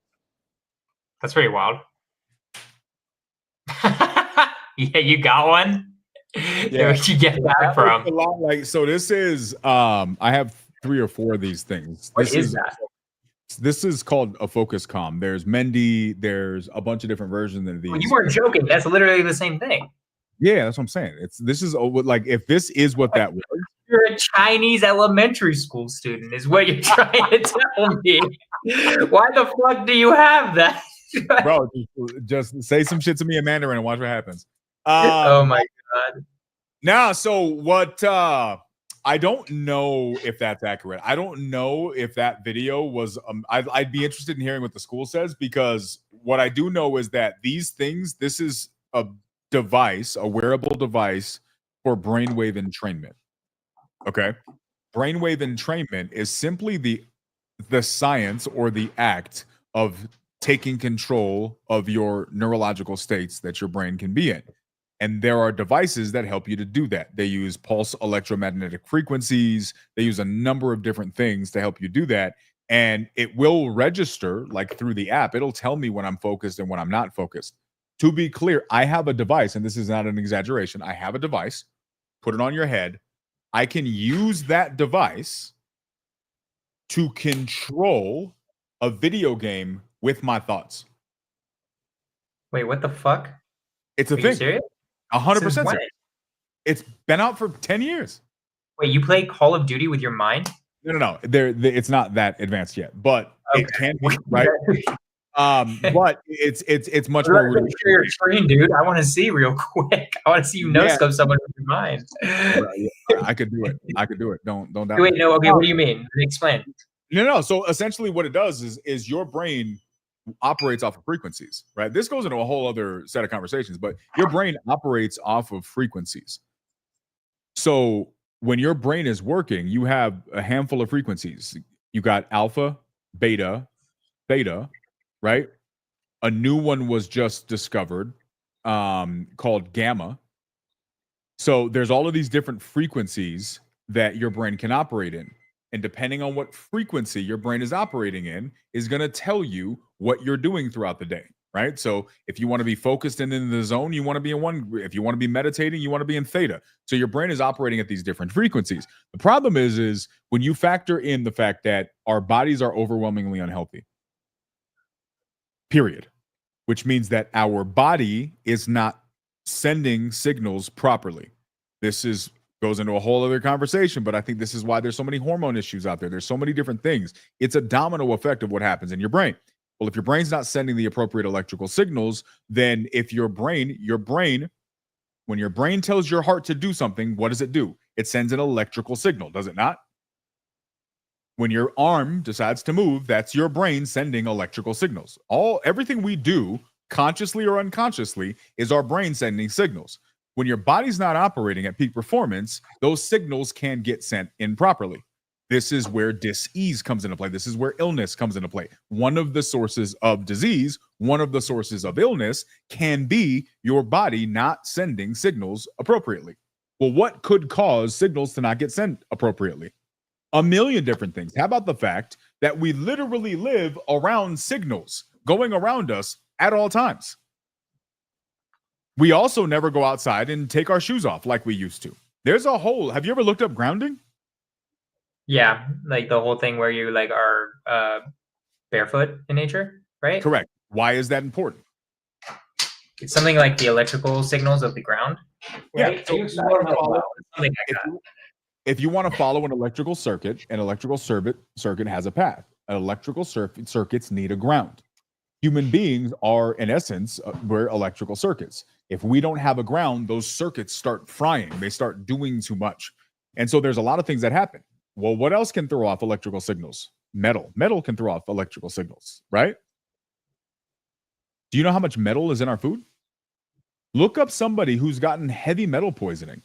That's pretty wild. Yeah, you got one? Yeah. Where'd you get that from? Like, so this is, I have 3 or 4 of these things. What is that? This is called a Focus Com. There's Mendy. There's a bunch of different versions of these. Well, you weren't joking. That's literally the same thing. Yeah, that's what I'm saying. This is like, if this is what that was. You're a Chinese elementary school student, is what you're trying to tell me. Why the fuck do you have that? Bro, just say some shit to me in Mandarin and watch what happens. Oh my God. Now, so what, I don't know if that's accurate. I don't know if that video was, I'd be interested in hearing what the school says, because what I do know is that these things, this is a device, a wearable device for brainwave entrainment. Okay. Brainwave entrainment is simply the science or the act of taking control of your neurological states that your brain can be in. And there are devices that help you to do that. They use pulse electromagnetic frequencies. They use a number of different things to help you do that. And it will register, like through the app. It'll tell me when I'm focused and when I'm not focused. To be clear, I have a device, and this is not an exaggeration. I have a device. Put it on your head. I can use that device to control a video game with my thoughts. Wait, what the fuck? It's a Are thing. you serious? 100%. It's been out for 10 years. Wait, you play Call of Duty with your mind? No. It's not that advanced yet, but it can be, right? But it's much more. Sure you're trained, dude. I want to see real quick. I want to see you no-scope someone with your mind. I could do it. Don't doubt. Wait, no. Okay, what do you mean? Explain. No. So essentially, what it does is your brain operates off of frequencies, right? This goes into a whole other set of conversations, but your brain operates off of frequencies. So when your brain is working, you have a handful of frequencies. You got alpha, beta, theta, right? A new one was just discovered called gamma. So there's all of these different frequencies that your brain can operate in. And depending on what frequency your brain is operating in is going to tell you what you're doing throughout the day, right? So if you want to be focused and in the zone, you want to be in one. If you want to be meditating, you want to be in theta. So your brain is operating at these different frequencies. The problem is when you factor in the fact that our bodies are overwhelmingly unhealthy, period, which means that our body is not sending signals properly. This goes into a whole other conversation, but I think this is why there's so many hormone issues out there. There's so many different things. It's a domino effect of what happens in your brain. Well, if your brain's not sending the appropriate electrical signals, then if your brain, when your brain tells your heart to do something, what does it do? It sends an electrical signal, does it not? When your arm decides to move, that's your brain sending electrical signals. Everything we do, consciously or unconsciously, is our brain sending signals. When your body's not operating at peak performance, those signals can get sent improperly. This is where dis-ease comes into play. This is where illness comes into play. One of the sources of disease, one of the sources of illness can be your body not sending signals appropriately. Well, what could cause signals to not get sent appropriately? A million different things. How about the fact that we literally live around signals going around us at all times? We also never go outside and take our shoes off like we used to. Have you ever looked up grounding? Yeah, like the whole thing where you like are barefoot in nature, right? Correct. Why is that important? It's something like the electrical signals of the ground. Right? Yeah. If you want to follow an electrical circuit, circuit has a path. Electrical circuits need a ground. Human beings are, in essence, we're electrical circuits. If we don't have a ground, those circuits start frying. They start doing too much. And so there's a lot of things that happen. Well, what else can throw off electrical signals? Metal. Metal can throw off electrical signals, right? Do you know how much metal is in our food? Look up somebody who's gotten heavy metal poisoning.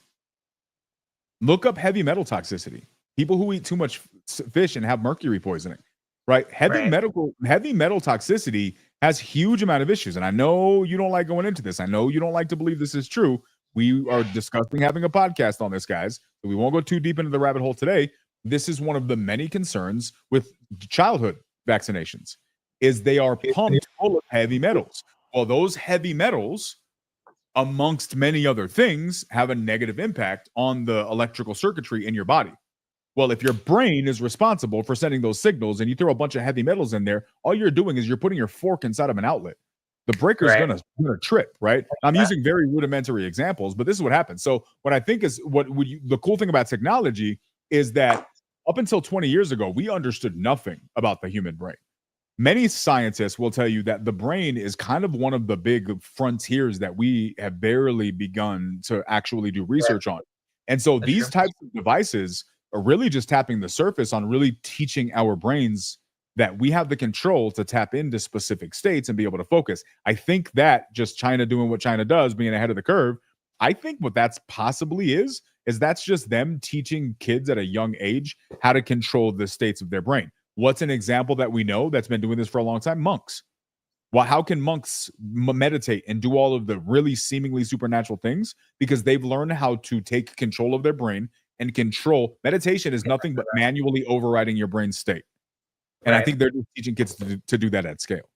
Look up heavy metal toxicity. People who eat too much fish and have mercury poisoning, right? Heavy metal toxicity has huge amount of issues. And I know you don't like going into this. I know you don't like to believe this is true. We are discussing having a podcast on this, guys. So we won't go too deep into the rabbit hole today. This is one of the many concerns with childhood vaccinations is they are pumped full of heavy metals. Well, those heavy metals, amongst many other things, have a negative impact on the electrical circuitry in your body. Well, if your brain is responsible for sending those signals and you throw a bunch of heavy metals in there, all you're doing is you're putting your fork inside of an outlet. The breaker is gonna trip, right? I'm using very rudimentary examples, but this is what happens. So what I think is the cool thing about technology is that up until 20 years ago, we understood nothing about the human brain. Many scientists will tell you that the brain is kind of one of the big frontiers that we have barely begun to actually do research on. And so these types of devices are really just tapping the surface on really teaching our brains that we have the control to tap into specific states and be able to focus. I think that just China doing what China does, being ahead of the curve, I think what that's possibly is that's just them teaching kids at a young age how to control the states of their brain. What's an example that we know that's been doing this for a long time? Monks. Well, how can monks meditate and do all of the really seemingly supernatural things? Because they've learned how to take control of their brain and control. Meditation is nothing but manually overriding your brain state. And I think they're just teaching kids to do that at scale.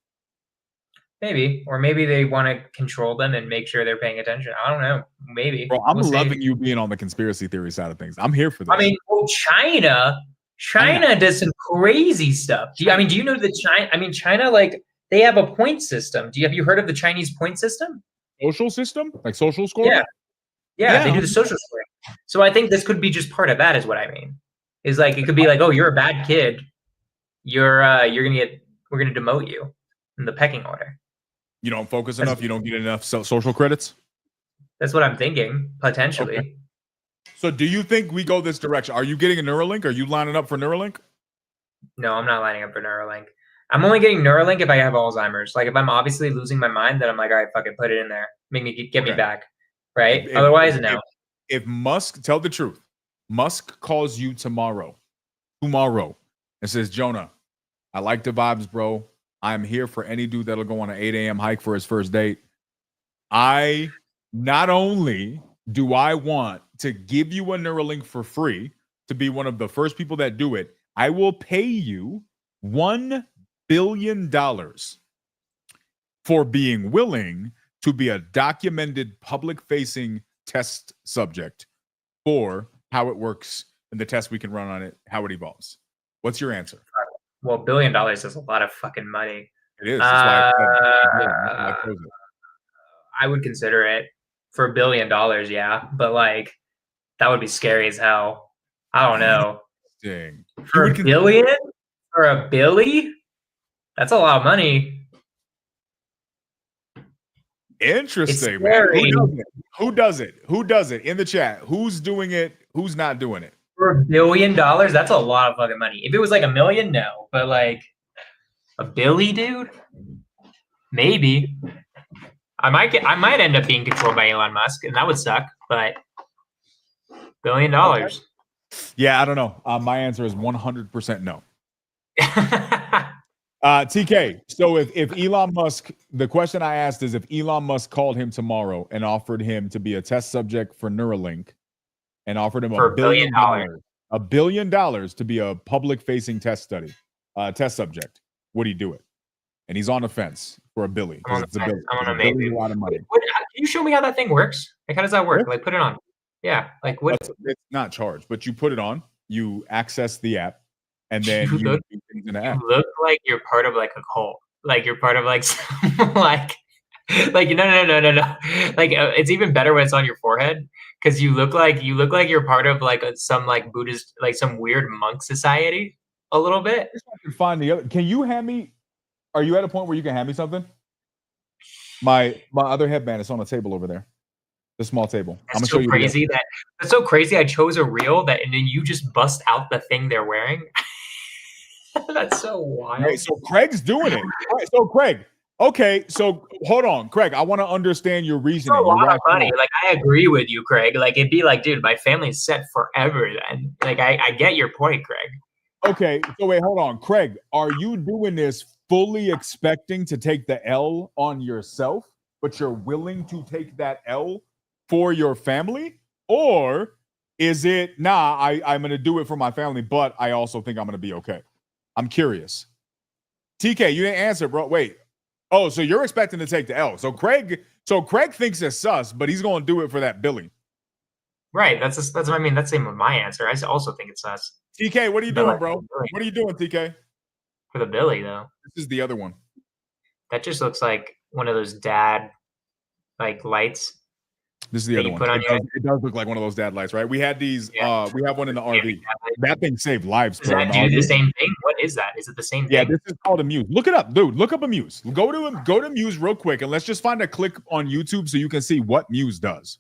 Maybe, or maybe they want to control them and make sure they're paying attention. I don't know. Maybe. Bro, I'm loving you being on the conspiracy theory side of things. I'm here for this. I mean, China does some crazy stuff. Do you know that China, like, they have a point system. Have you heard of the Chinese point system? Social system? Like social score? Yeah, they do the social scoring. So I think this could be just part of that, is what I mean. Is like, it could be like, oh, you're a bad kid. We're gonna demote you in the pecking order. You don't focus enough. You don't get enough social credits. That's what I'm thinking, potentially. Okay. So do you think we go this direction? Are you getting a Neuralink? Are you lining up for Neuralink? No, I'm not lining up for Neuralink. I'm only getting Neuralink if I have Alzheimer's. Like, if I'm obviously losing my mind, then I'm like, all right, fucking put it in there. Make me get me back. Right? Otherwise, no. If Musk, tell the truth, Musk calls you tomorrow, and says, Jonah, I like the vibes, bro. I'm here for any dude that'll go on an 8 a.m. hike for his first date. I not only do I want to give you a Neuralink for free to be one of the first people that do it, I will pay you $1 billion for being willing to be a documented public-facing test subject for how it works and the tests we can run on it, how it evolves. What's your answer? Well, $1 billion is a lot of fucking money. It is. That's why I chose it. I would consider it for $1 billion, yeah, but like that would be scary as hell. I don't know. Dang. For $1 billion? For a Billy? That's a lot of money. Interesting, man. Who does it? Who does it? In the chat. Who's doing it? Who's not doing it? For $1 billion, that's a lot of fucking money. If it was like $1 million, no. But like a Billy, dude, maybe. I might end up being controlled by Elon Musk, and that would suck. But $1 billion. Okay. Yeah, I don't know. My answer is 100% no. TK, so if Elon Musk, the question I asked is if Elon Musk called him tomorrow and offered him to be a test subject for Neuralink and offered him for $1 billion, $1 billion to be a public-facing test subject, would he do it? And he's on the fence for $1 billion. It's a lot of money. Can you show me how that thing works? Like, how does that work? Like, put it on. Yeah, like what? It's not charged, but you put it on. You access the app, and then you do things in the app. You look like you're part of like a cult. Like you're part of like some, like no. Like it's even better when it's on your forehead because you look like you're part of like some like Buddhist, like some weird monk society a little bit. I can find the other. Can you hand me? Are you at a point where you can hand me something? My other headband is on the table over there. The small table. That's so crazy that's so crazy. I chose a reel and then you just bust out the thing they're wearing. That's so wild. Hey, so Craig's doing it. All right, so Craig. Okay, so hold on, Craig. I want to understand your reasoning. It's a lot of money. Like I agree with you, Craig. Like it'd be like, dude, my family's set forever. Then, like I get your point, Craig. Okay, so wait, hold on, Craig. Are you doing this fully expecting to take the L on yourself, but you're willing to take that L for your family? Or is it, I'm going to do it for my family, but I also think I'm going to be okay? I'm curious. TK, you didn't answer, bro. Wait. Oh, so you're expecting to take the L. So Craig thinks it's sus, but he's going to do it for that Billy. Right. That's what I mean. That's the same with my answer. I also think it's sus. TK, what are you doing, bro? What are you doing, TK? For the Billy, though. This is the other one. That just looks like one of those dad, like, lights. This is the other one. It does look like one of those dad lights, right? We had these. Yeah. We have one in the RV. That thing saved lives. Does that do the same thing? What is that? Is it the same thing? Yeah, this is called Amuse. Look it up, dude. Look up Amuse. Go to Muse real quick, and let's just find a clip on YouTube so you can see what Muse does.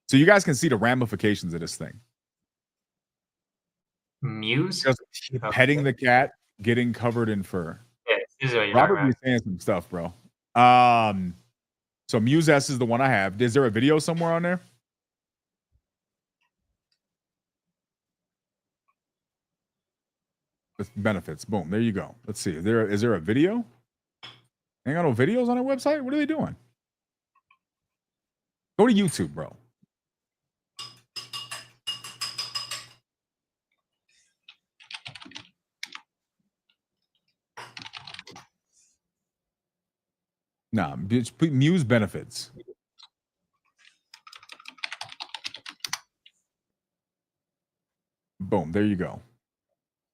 So you guys can see the ramifications of this thing. Muse? Just petting the cat, getting covered in fur. Yeah, this is what you're Robert be saying some stuff, bro. So Muse S is the one I have. Is there a video somewhere on there? With benefits. Boom. There you go. Let's see. Is there a video? Ain't got no videos on their website? What are they doing? Go to YouTube, bro. Nah, Muse benefits. Boom, there you go.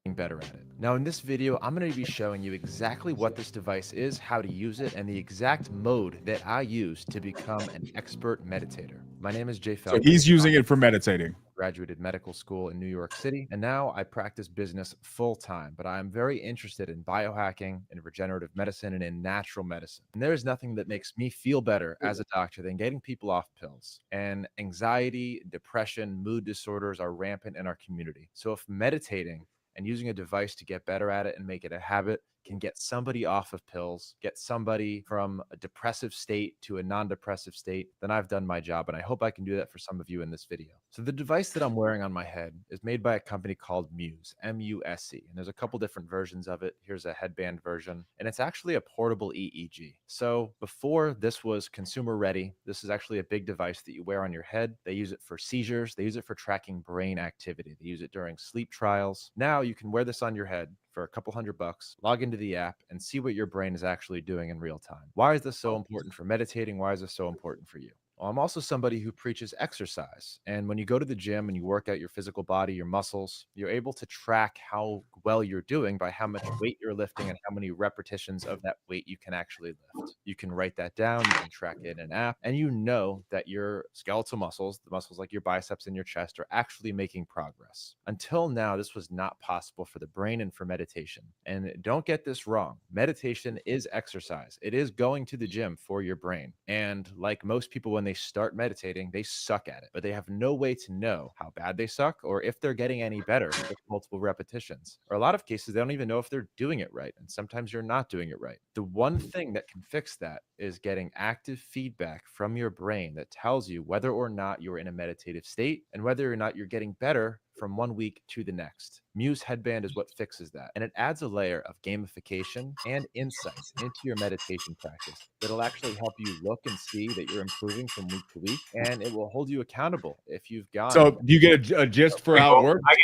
Better at it. Now in this video, I'm going to be showing you exactly what this device is, how to use it, and the exact mode that I use to become an expert meditator. My name is Jay Feldman. So he's using it for meditating. Graduated medical school in New York City, and now I practice business full-time, but I am very interested in biohacking, in regenerative medicine, and in natural medicine. And there is nothing that makes me feel better as a doctor than getting people off pills. And anxiety, depression, mood disorders are rampant in our community. So if meditating and using a device to get better at it and make it a habit can get somebody off of pills, get somebody from a depressive state to a non-depressive state, then I've done my job. And I hope I can do that for some of you in this video. So the device that I'm wearing on my head is made by a company called Muse, M-U-S-E. And there's a couple different versions of it. Here's a headband version, and it's actually a portable EEG. So before this was consumer ready, this is actually a big device that you wear on your head. They use it for seizures. They use it for tracking brain activity. They use it during sleep trials. Now you can wear this on your head for a couple $100, log into the app and see what your brain is actually doing in real time. Why is this so important for meditating? Why is this so important for you? Well, I'm also somebody who preaches exercise. And when you go to the gym and you work out your physical body, your muscles, you're able to track how well you're doing by how much weight you're lifting and how many repetitions of that weight you can actually lift. You can write that down, you can track it in an app, and you know that your skeletal muscles, the muscles like your biceps and your chest, are actually making progress. Until now, this was not possible for the brain and for meditation. And don't get this wrong. Meditation is exercise. It is going to the gym for your brain. And like most people, when they start meditating, they suck at it, but they have no way to know how bad they suck or if they're getting any better with multiple repetitions. Or a lot of cases, they don't even know if they're doing it right. And sometimes you're not doing it right. The one thing that can fix that is getting active feedback from your brain that tells you whether or not you're in a meditative state and whether or not you're getting better from one week to the next. Muse Headband is what fixes that. And it adds a layer of gamification and insight into your meditation practice that'll actually help you look and see that you're improving from week to week. And it will hold you accountable if you've gone. So do you get a gist for how it works? I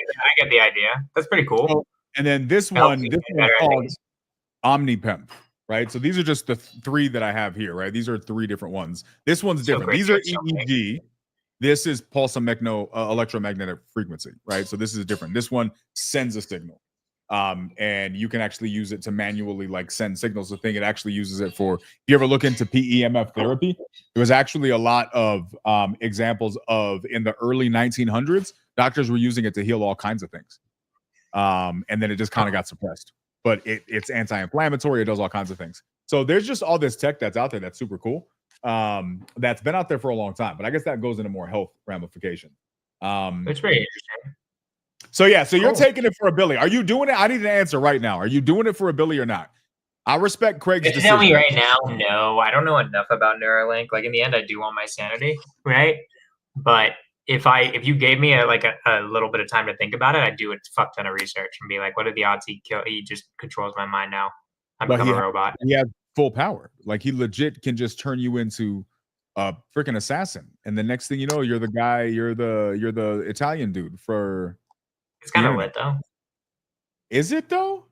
get the idea. That's pretty cool. So, and then this one's called OmniPemp, right? So these are just the three that I have here, right? These are three different ones. This one's different. These are EEG. This is electromagnetic frequency, right? So this is different. This one sends a signal. And you can actually use it to manually like send signals. The thing it actually uses it for. If you ever look into PEMF therapy, there was actually a lot of examples of in the early 1900s, doctors were using it to heal all kinds of things. And then it just kind of got suppressed. But it's anti-inflammatory. It does all kinds of things. So there's just all this tech that's out there that's super cool. That's been out there for a long time, but I guess that goes into more health ramification. It's very interesting. So yeah, so you're taking it for a Billy. Are you doing it? I need an answer right now. Are you doing it for a Billy or not? I respect Craig's decision. Tell me right now, no. I don't know enough about Neuralink. Like in the end, I do want my sanity, right? But if you gave me a little bit of time to think about it, I'd do a fuck ton of research and be like, what are the odds he just controls my mind now? I become a robot. He has full power. Like he legit can just turn you into a freaking assassin. And the next thing you know, you're the guy, you're the Italian dude for. It's kind of lit though. Is it though?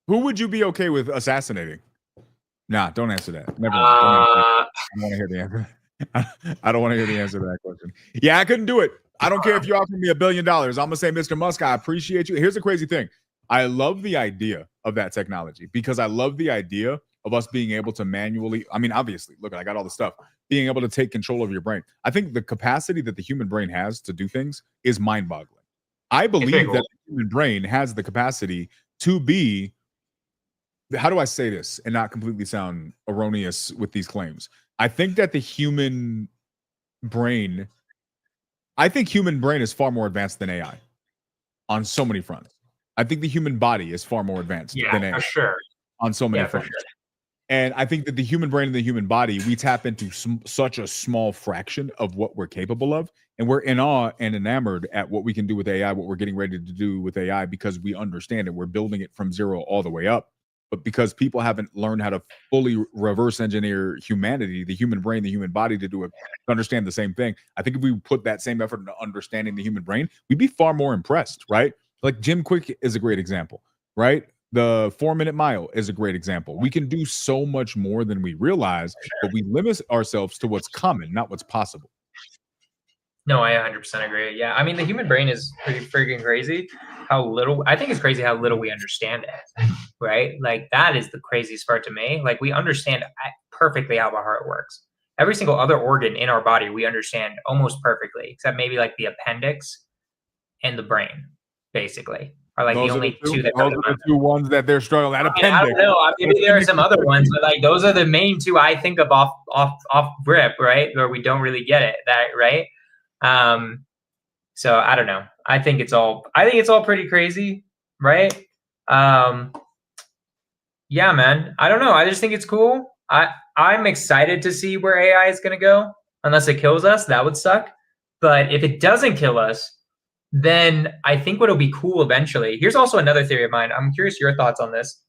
Who would you be okay with assassinating? Nah, don't answer that. Never mind. I don't want to hear the answer. I don't want to hear the answer to that question. Yeah, I couldn't do it. I don't care if you offer me $1 billion. I'm gonna say, Mr. Musk, I appreciate you. Here's the crazy thing. I love the idea of that technology because I love the idea of us being able to manually, I mean, obviously, look, I got all the stuff, being able to take control of your brain. I think the capacity that the human brain has to do things is mind-boggling. I believe that the human brain has the capacity to be, how do I say this and not completely sound erroneous with these claims? I think that the human brain, is far more advanced than AI on so many fronts. I think the human body is far more advanced than AI for sure. On so many fronts. Sure. And I think that the human brain and the human body, we tap into such a small fraction of what we're capable of. And we're in awe and enamored at what we can do with AI, what we're getting ready to do with AI, because we understand it. We're building it from zero all the way up. But because people haven't learned how to fully reverse engineer humanity, the human brain, the human body to understand the same thing, I think if we put that same effort into understanding the human brain, we'd be far more impressed, right? Like Jim Quick is a great example, right? The 4-minute mile is a great example. We can do so much more than we realize, but we limit ourselves to what's common, not what's possible. No, I 100% agree. Yeah, I mean, the human brain is pretty freaking crazy. I think it's crazy how little we understand it, right? Like that is the craziest part to me. Like we understand perfectly how our heart works. Every single other organ in our body, we understand almost perfectly, except maybe like the appendix and the brain, basically. Are like those the only two that those are the two ones that they're struggling. That appendix. I don't know. Maybe there are some other ones, but like those are the main two I think of off rip, right? Where we don't really get it. That right. So I don't know. I think it's all pretty crazy, right? Yeah, man. I don't know. I just think it's cool. I'm excited to see where AI is going to go. Unless it kills us, that would suck. But if it doesn't kill us, then I think what'll be cool eventually. Here's also another theory of mine. I'm curious your thoughts on this.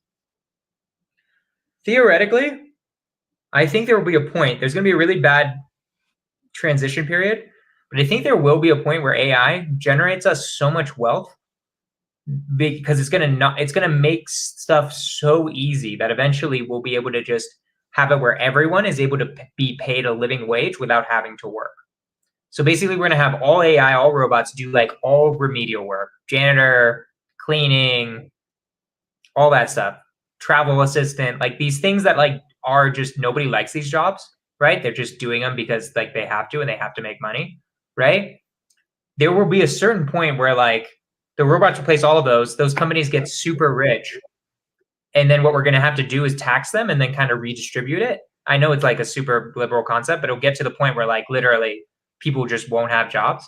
Theoretically, I think there will be a point. There's going to be a really bad transition period, but I think there will be a point where AI generates us so much wealth because it's going to make stuff so easy that eventually we'll be able to just have it where everyone is able to be paid a living wage without having to work. So basically we're going to have all AI, all robots do like all remedial work, janitor, cleaning, all that stuff, travel assistant, like these things that like are just, nobody likes these jobs, right? They're just doing them because like they have to and they have to make money, right? There will be a certain point where like the robots replace all of those companies get super rich. And then what we're going to have to do is tax them and then kind of redistribute it. I know it's like a super liberal concept, but it'll get to the point where like literally people just won't have jobs.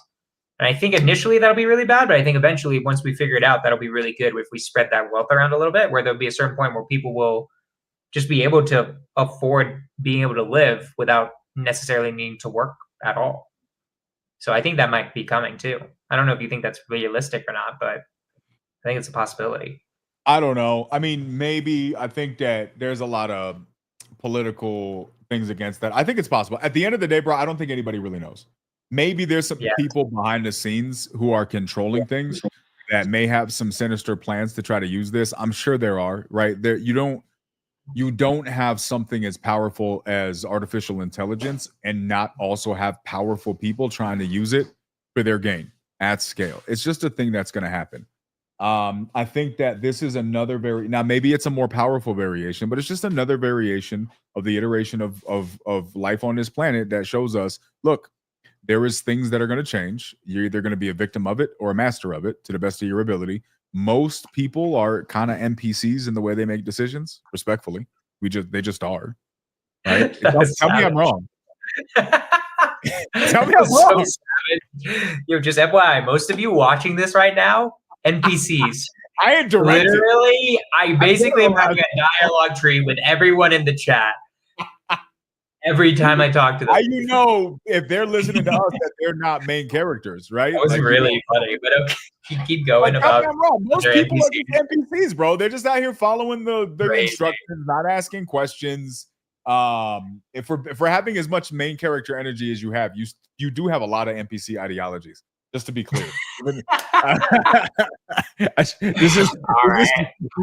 And I think initially that'll be really bad, but I think eventually once we figure it out, that'll be really good if we spread that wealth around a little bit, where there'll be a certain point where people will just be able to afford being able to live without necessarily needing to work at all. So I think that might be coming too. I don't know if you think that's realistic or not, but I think it's a possibility. I don't know. I mean, maybe. I think that there's a lot of political things against that. I think it's possible. At the end of the day, bro, I don't think anybody really knows. Maybe there's some people behind the scenes who are controlling things that may have some sinister plans to try to use this. I'm sure there are, right? There, you don't have something as powerful as artificial intelligence and not also have powerful people trying to use it for their gain at scale. It's just a thing that's going to happen. I think that this is another now maybe it's a more powerful variation, but it's just another variation of the iteration of life on this planet that shows us, look, there is things that are going to change. You're either going to be a victim of it or a master of it to the best of your ability. Most people are kind of NPCs in the way they make decisions, respectfully. They just are. Right? Tell me I'm wrong. Tell me I'm wrong. Yo, just FYI, most of you watching this right now, NPCs. I am directed. Literally, I basically am having a dialogue tree with everyone in the chat. Every time I talk to them. You know, if they're listening to us, that they're not main characters, right? That was really funny, but okay, keep going about. I'm wrong. Most people are just NPCs, bro. They're just out here following the instructions, not asking questions. If we're having as much main character energy as you have, you do have a lot of NPC ideologies. Just to be clear, this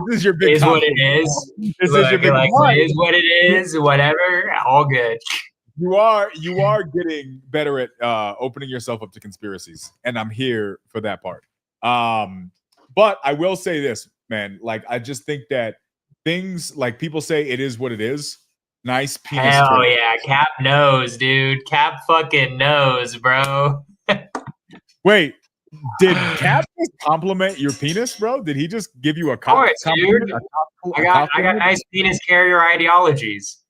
is your big. Is what it is. This is your big. Like, is what it is. Whatever. All good. You are getting better at opening yourself up to conspiracies, and I'm here for that part. But I will say this, man. Like, I just think that things like people say it is what it is. Nice penis. Hell yeah, Cap knows, dude. Cap fucking knows, bro. Wait, did Cap just compliment your penis, bro? Did he just give you a compliment? Of course, dude. I got nice penis carrier ideologies.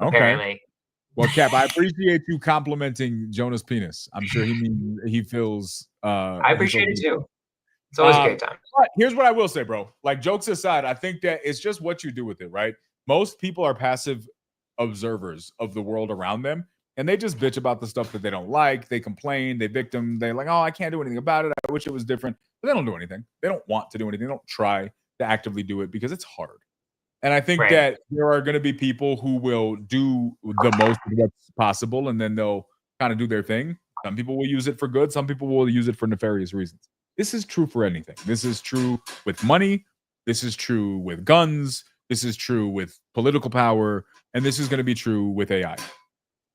Okay. Apparently. Well, Cap, I appreciate you complimenting Jonah's penis. I'm sure he feels. I appreciate it too. It's always a great time. But here's what I will say, bro. Like, jokes aside, I think that it's just what you do with it, right? Most people are passive observers of the world around them. And they just bitch about the stuff that they don't like. They complain. They victim. They're like, oh, I can't do anything about it. I wish it was different. But they don't do anything. They don't want to do anything. They don't try to actively do it because it's hard. And I think that there are going to be people who will do the most of what's possible, and then they'll kind of do their thing. Some people will use it for good. Some people will use it for nefarious reasons. This is true for anything. This is true with money. This is true with guns. This is true with political power. And this is going to be true with AI.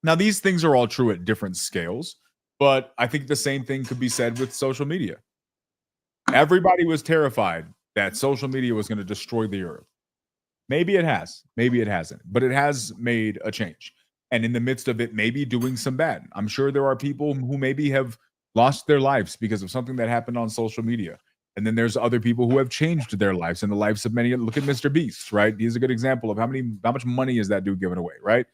Now, these things are all true at different scales, but I think the same thing could be said with social media. Everybody was terrified that social media was going to destroy the earth. Maybe it has, maybe it hasn't, but it has made a change. And in the midst of it, maybe doing some bad. I'm sure there are people who maybe have lost their lives because of something that happened on social media. And then there's other people who have changed their lives and the lives of many. Look at Mr. Beast, right? He's a good example of how much money is that dude giving away, right?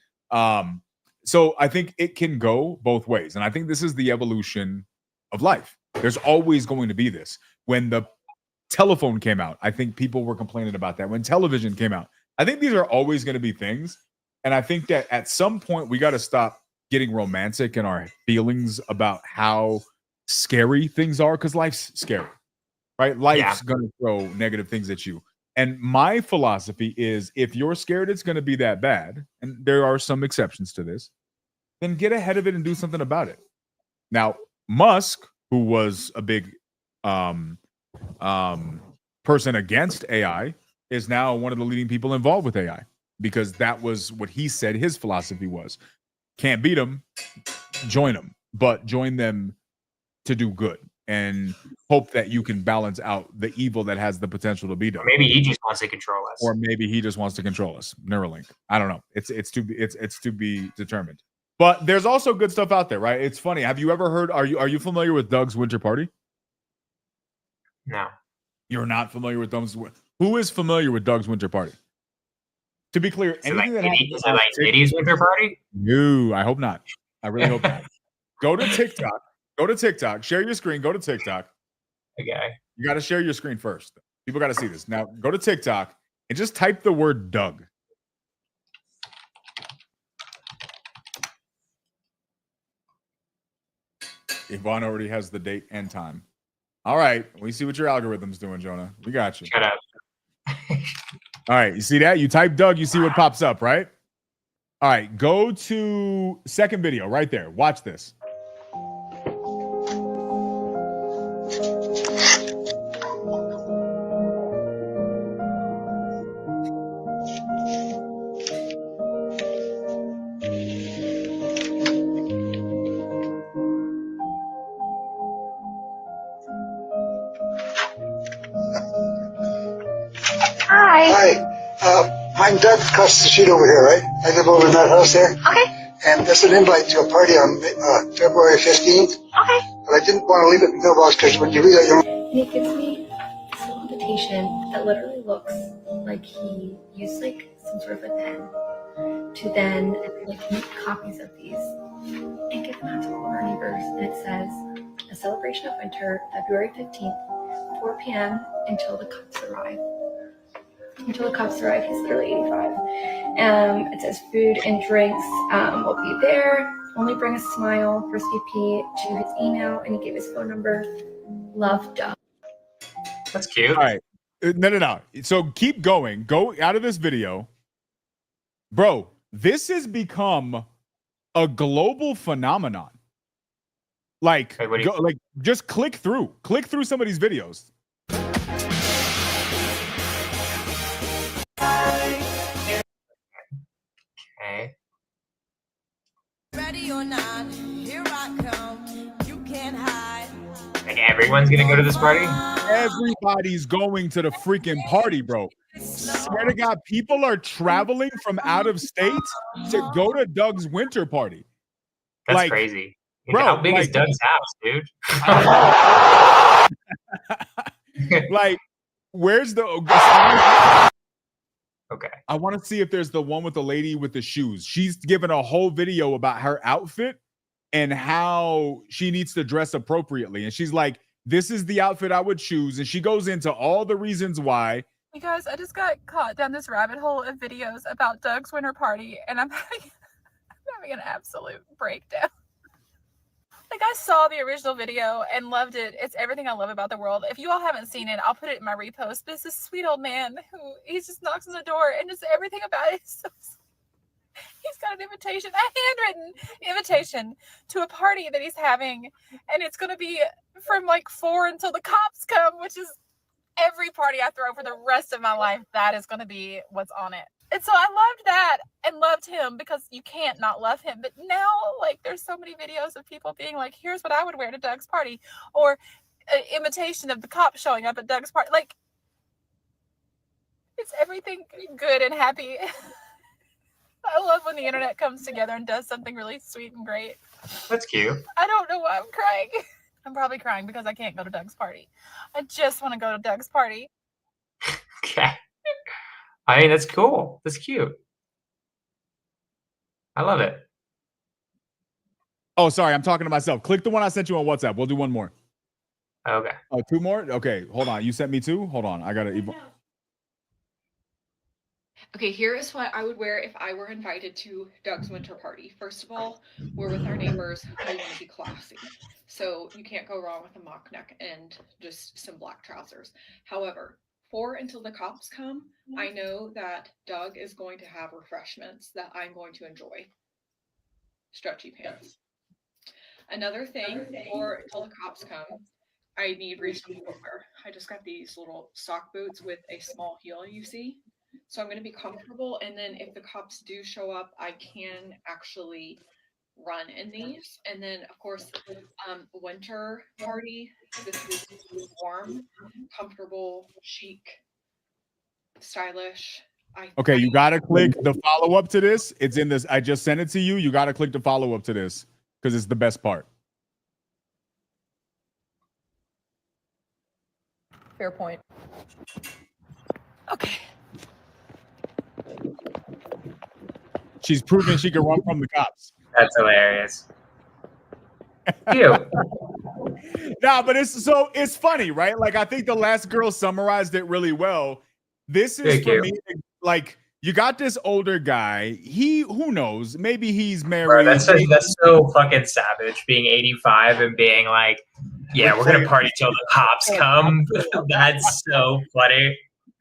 So I think it can go both ways. And I think this is the evolution of life. There's always going to be this. When the telephone came out, I think people were complaining about that. When television came out, I think these are always going to be things. And I think that at some point we got to stop getting romantic in our feelings about how scary things are, because life's scary, right? Life's going to throw negative things at you. And my philosophy is, if you're scared it's going to be that bad, and there are some exceptions to this, then get ahead of it and do something about it. Now, Musk, who was a big person against AI, is now one of the leading people involved with AI, because that was what he said his philosophy was. Can't beat them, join them, but join them to do good and hope that you can balance out the evil that has the potential to be done. Or maybe he just wants to control us. Or maybe he just wants to control us. Neuralink. I don't know. It's to be determined. But there's also good stuff out there, right? It's funny. Have you ever heard? Are you familiar with Doug's Winter Party? No. You're not familiar with Doug's. Who is familiar with Doug's Winter Party? To be clear, anything that happens is it like Diddy's Winter Party? No, I hope not. I really hope not. Go to TikTok. Go to TikTok. Share your screen. Go to TikTok. Okay. You got to share your screen first. People got to see this. Now go to TikTok and just type the word Doug. Yvonne already has the date and time. All right. We see what your algorithm's doing, Jonah. We got you. Shut up. All right. You see that? You type Doug, you see what pops up, right? All right. Go to second video right there. Watch this. I'm Doug across the street over here, right? I live over in that house there. Okay. And there's an invite to a party on February 15th. Okay. But I didn't want to leave it in the mailbox because when you read it, you're... And it gives me this little invitation that literally looks like he used like some sort of a pen to then like make copies of these and give them out to all our neighbors. And it says, a celebration of winter, February 15th, 4 p.m. until the cops arrive. Until the cops arrive, he's literally 85. It says food and drinks will be there. Only bring a smile for CP to his email, and he gave his phone number. Love, Doug. That's cute. All right. No. So keep going. Go out of this video. Bro, this has become a global phenomenon. Like, just click through some of these videos. Okay. Ready or not, here I come. You can't hide. Like everyone's gonna go to this party? Everybody's going to the freaking party, bro. Swear to God, people are traveling from out of state to go to Doug's winter party. That's crazy. Bro, how big is Doug's house, dude? Like, where's the... Okay. I want to see if there's the one with the lady with the shoes. She's given a whole video about her outfit and how she needs to dress appropriately. And she's like, this is the outfit I would choose. And she goes into all the reasons why. You guys, I just got caught down this rabbit hole of videos about Doug's winter party, and I'm having an absolute breakdown. Like, I saw the original video and loved it. It's everything I love about the world. If you all haven't seen it, I'll put it in my repost. But it's this sweet old man who he just knocks on the door, and just everything about it is so sweet. He's got an invitation, a handwritten invitation to a party that he's having, and it's going to be from like 4 until the cops come, which is every party I throw for the rest of my life. That is going to be what's on it. And so I loved that and loved him because you can't not love him. But now, like, there's so many videos of people being like, here's what I would wear to Doug's party, or an imitation of the cop showing up at Doug's party. Like, it's everything good and happy. I love when the internet comes together and does something really sweet and great. That's cute. I don't know why I'm crying. I'm probably crying because I can't go to Doug's party. I just want to go to Doug's party. Okay. I mean, that's cool. That's cute. I love it. Oh, sorry. I'm talking to myself. Click the one I sent you on WhatsApp. We'll do one more. Okay. Oh, 2 more? Okay. Hold on. You sent me 2? Hold on. I got to... Okay, here is what I would wear if I were invited to Doug's winter party. First of all, we're with our neighbors. We want to be classy. So you can't go wrong with a mock neck and just some black trousers. However, until the cops come, I know that Doug is going to have refreshments that I'm going to enjoy. Stretchy pants. Another thing, until the cops come, I need reasonable footwear. I just got these little sock boots with a small heel, you see? So I'm going to be comfortable. And then if the cops do show up, I can actually run in these. And then, of course, winter party. This is warm, comfortable, chic, stylish. Okay, you got to click the follow-up to this. It's in this. I just sent it to you. You got to click the follow-up to this because it's the best part. Fair point. Okay. She's proven she can run from the cops. That's hilarious. Cute. Nah, but it's funny, right? Like I think the last girl summarized it really well. This is for me, like you got this older guy. Who knows? Maybe he's married. Bro, that's so fucking savage. Being 85 and being like, yeah, we're gonna party till the cops come. That's so funny.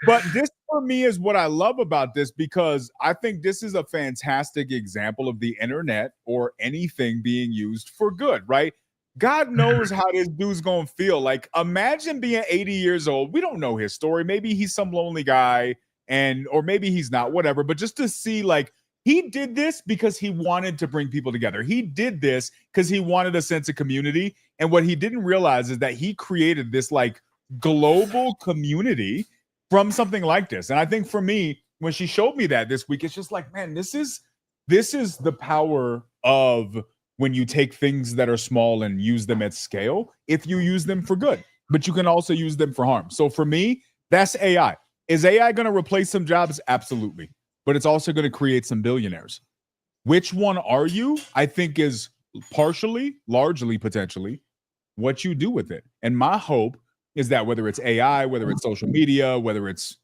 But this for me is what I love about this because I think this is a fantastic example of the internet or anything being used for good, right? God knows how this dude's gonna feel. Like, imagine being 80 years old. We don't know his story. Maybe he's some lonely guy, or maybe he's not, whatever. But just to see, like, he did this because he wanted to bring people together. He did this because he wanted a sense of community. And what he didn't realize is that he created this like global community from something like this. And I think for me, when she showed me that this week, it's just like, man, this is the power of when you take things that are small and use them at scale, if you use them for good, but you can also use them for harm. So for me, that's AI. Is AI going to replace some jobs? Absolutely. But it's also going to create some billionaires. Which one are you? I think is partially, largely, potentially what you do with it. And my hope is that whether it's AI, whether it's social media, whether it's,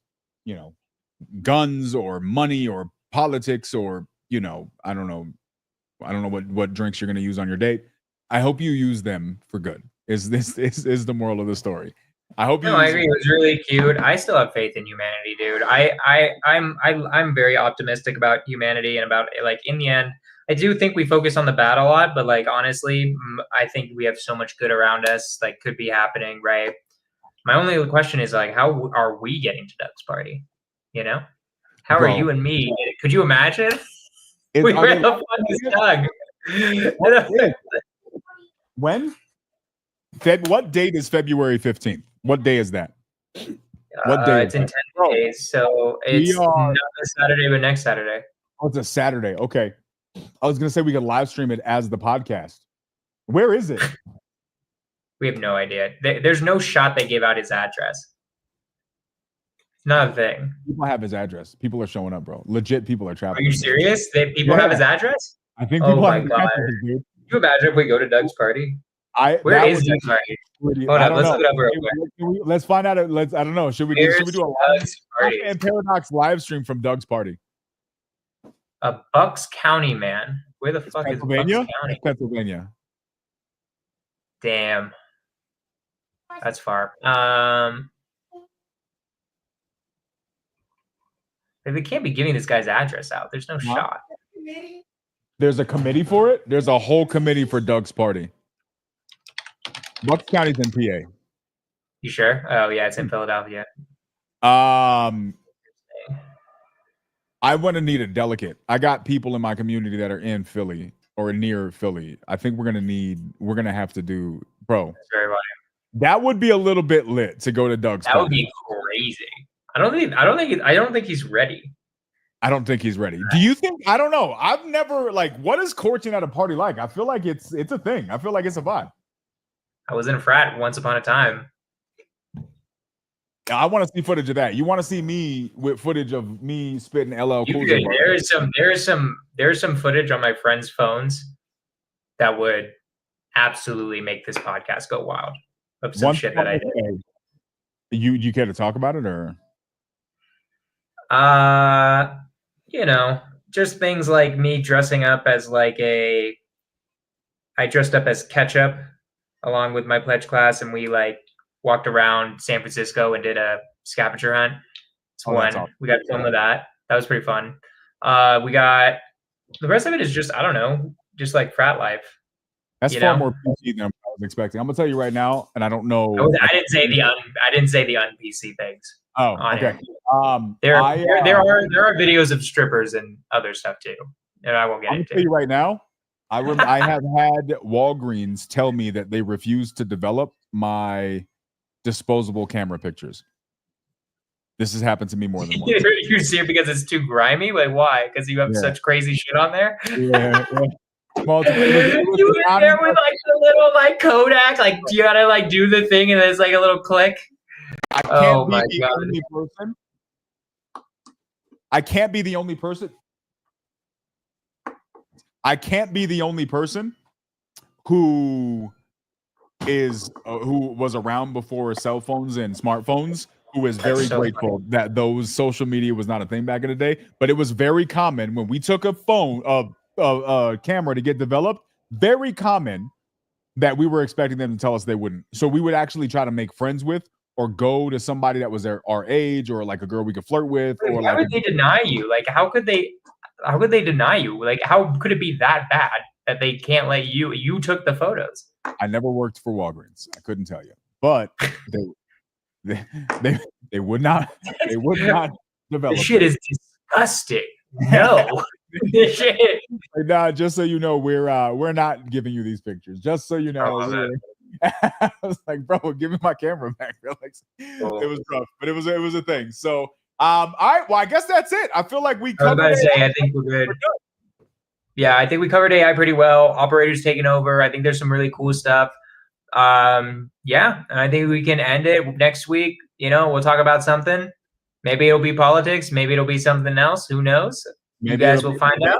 guns or money or politics or, I don't know what drinks you're going to use on your date. I hope you use them for good. Is the moral of the story. I hope you. No, I agree. It was really cute. I still have faith in humanity, dude. I'm very optimistic about humanity and about like in the end. I do think we focus on the bad a lot, but like honestly, I think we have so much good around us, like could be happening, right? My only question is like, how are we getting to Doug's party? How are you and me? Could you imagine? We ran up on this Doug. When? What date is February 15th? What day is that? What day? It's in 10 days, so it's not this Saturday, but next Saturday. Oh, it's a Saturday. Okay. I was gonna say we could live stream it as the podcast. Where is it? We have no idea. There's no shot they gave out his address. It's not a thing. People have his address. People are showing up, bro. Legit people are traveling. Are you serious? People have his address? I think people have his address, dude. Can you imagine if we go to Doug's party? Where is Doug's party? Hold on, let's look it up real quick. Let's find out. I don't know. Should we do a live and Paradox live stream from Doug's party? A Bucks County, man. Where the fuck is Bucks County? Pennsylvania. Damn. That's far. They can't be giving this guy's address out. There's no shot. There's a committee for it. There's a whole committee for Doug's party. Bucks County's in PA. You sure? Oh yeah, it's in Philadelphia. I want to need a delegate. I got people in my community that are in Philly or near Philly. I think we're gonna have to do, bro. That's very funny. That would be a little bit lit to go to Doug's party. That would be crazy. I don't think he's ready. I don't think he's ready. Do you think? I don't know. I've never what is courting at a party like? I feel like it's a thing. I feel like it's a vibe. I was in a frat once upon a time. I want to see footage of that. You want to see me with footage of me spitting LL Cool J? There's some footage on my friends' phones that would absolutely make this podcast go wild of some shit that I did. You care to talk about it or? You know, just things like me dressing up as I dressed up as Ketchup along with my pledge class, and we like walked around San Francisco and did a scavenger hunt. It's one. Awesome. We got film of that. That was pretty fun. We got the rest of it is just, I don't know, just like frat life. That's far more PC than I was expecting. I'm gonna tell you right now, and I don't know. I didn't say the un-PC things. Oh, okay. There are videos of strippers and other stuff too, and I won't get I'm into. gonna tell you right now. I have had Walgreens tell me that they refuse to develop my disposable camera pictures. This has happened to me more than once. You see it because it's too grimy? Like, why? Because you have such crazy shit on there? Yeah. Well, you were there with like the little like Kodak, like you gotta like do the thing and there's like a little click. I can't be the only person. I can't be the only person. I can't be the only person who was around before cell phones and smartphones, who is very grateful that those social media was not a thing back in the day. But it was very common when we took a camera to get developed, very common that we were expecting them to tell us they wouldn't. So we would actually try to make friends with or go to somebody that was our age or like a girl we could flirt with. Or why would they deny you? Like, how could they deny you? Like, how could it be that bad that they can't let you took the photos? I never worked for Walgreens. I couldn't tell you, but they would not develop. This shit is disgusting. No. Nah, just so you know, we're not giving you these pictures. Just so you know, I was like, bro, give me my camera back. Like, it was rough, but it was a thing. So, all right, well, I guess that's it. I feel like we covered. I think we're good. Yeah, I think we covered AI pretty well. Operators taking over. I think there's some really cool stuff. Yeah, and I think we can end it next week. You know, we'll talk about something. Maybe it'll be politics. Maybe it'll be something else. Who knows? Maybe you guys will find out.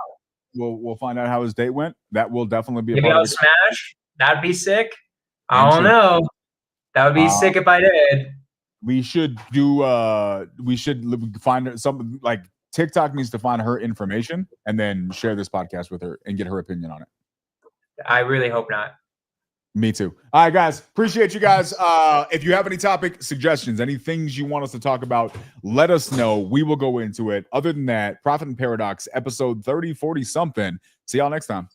We'll find out how his date went. That will definitely be. Maybe I'll smash. That'd be sick. I don't know. That would be sick if I did. We should do. We should find something like TikTok needs to find her information and then share this podcast with her and get her opinion on it. I really hope not. Me too. All right, guys. Appreciate you guys. If you have any topic suggestions, any things you want us to talk about, let us know. We will go into it. Other than that, Prophet and Paradox, episode 30, 40 something. See y'all next time.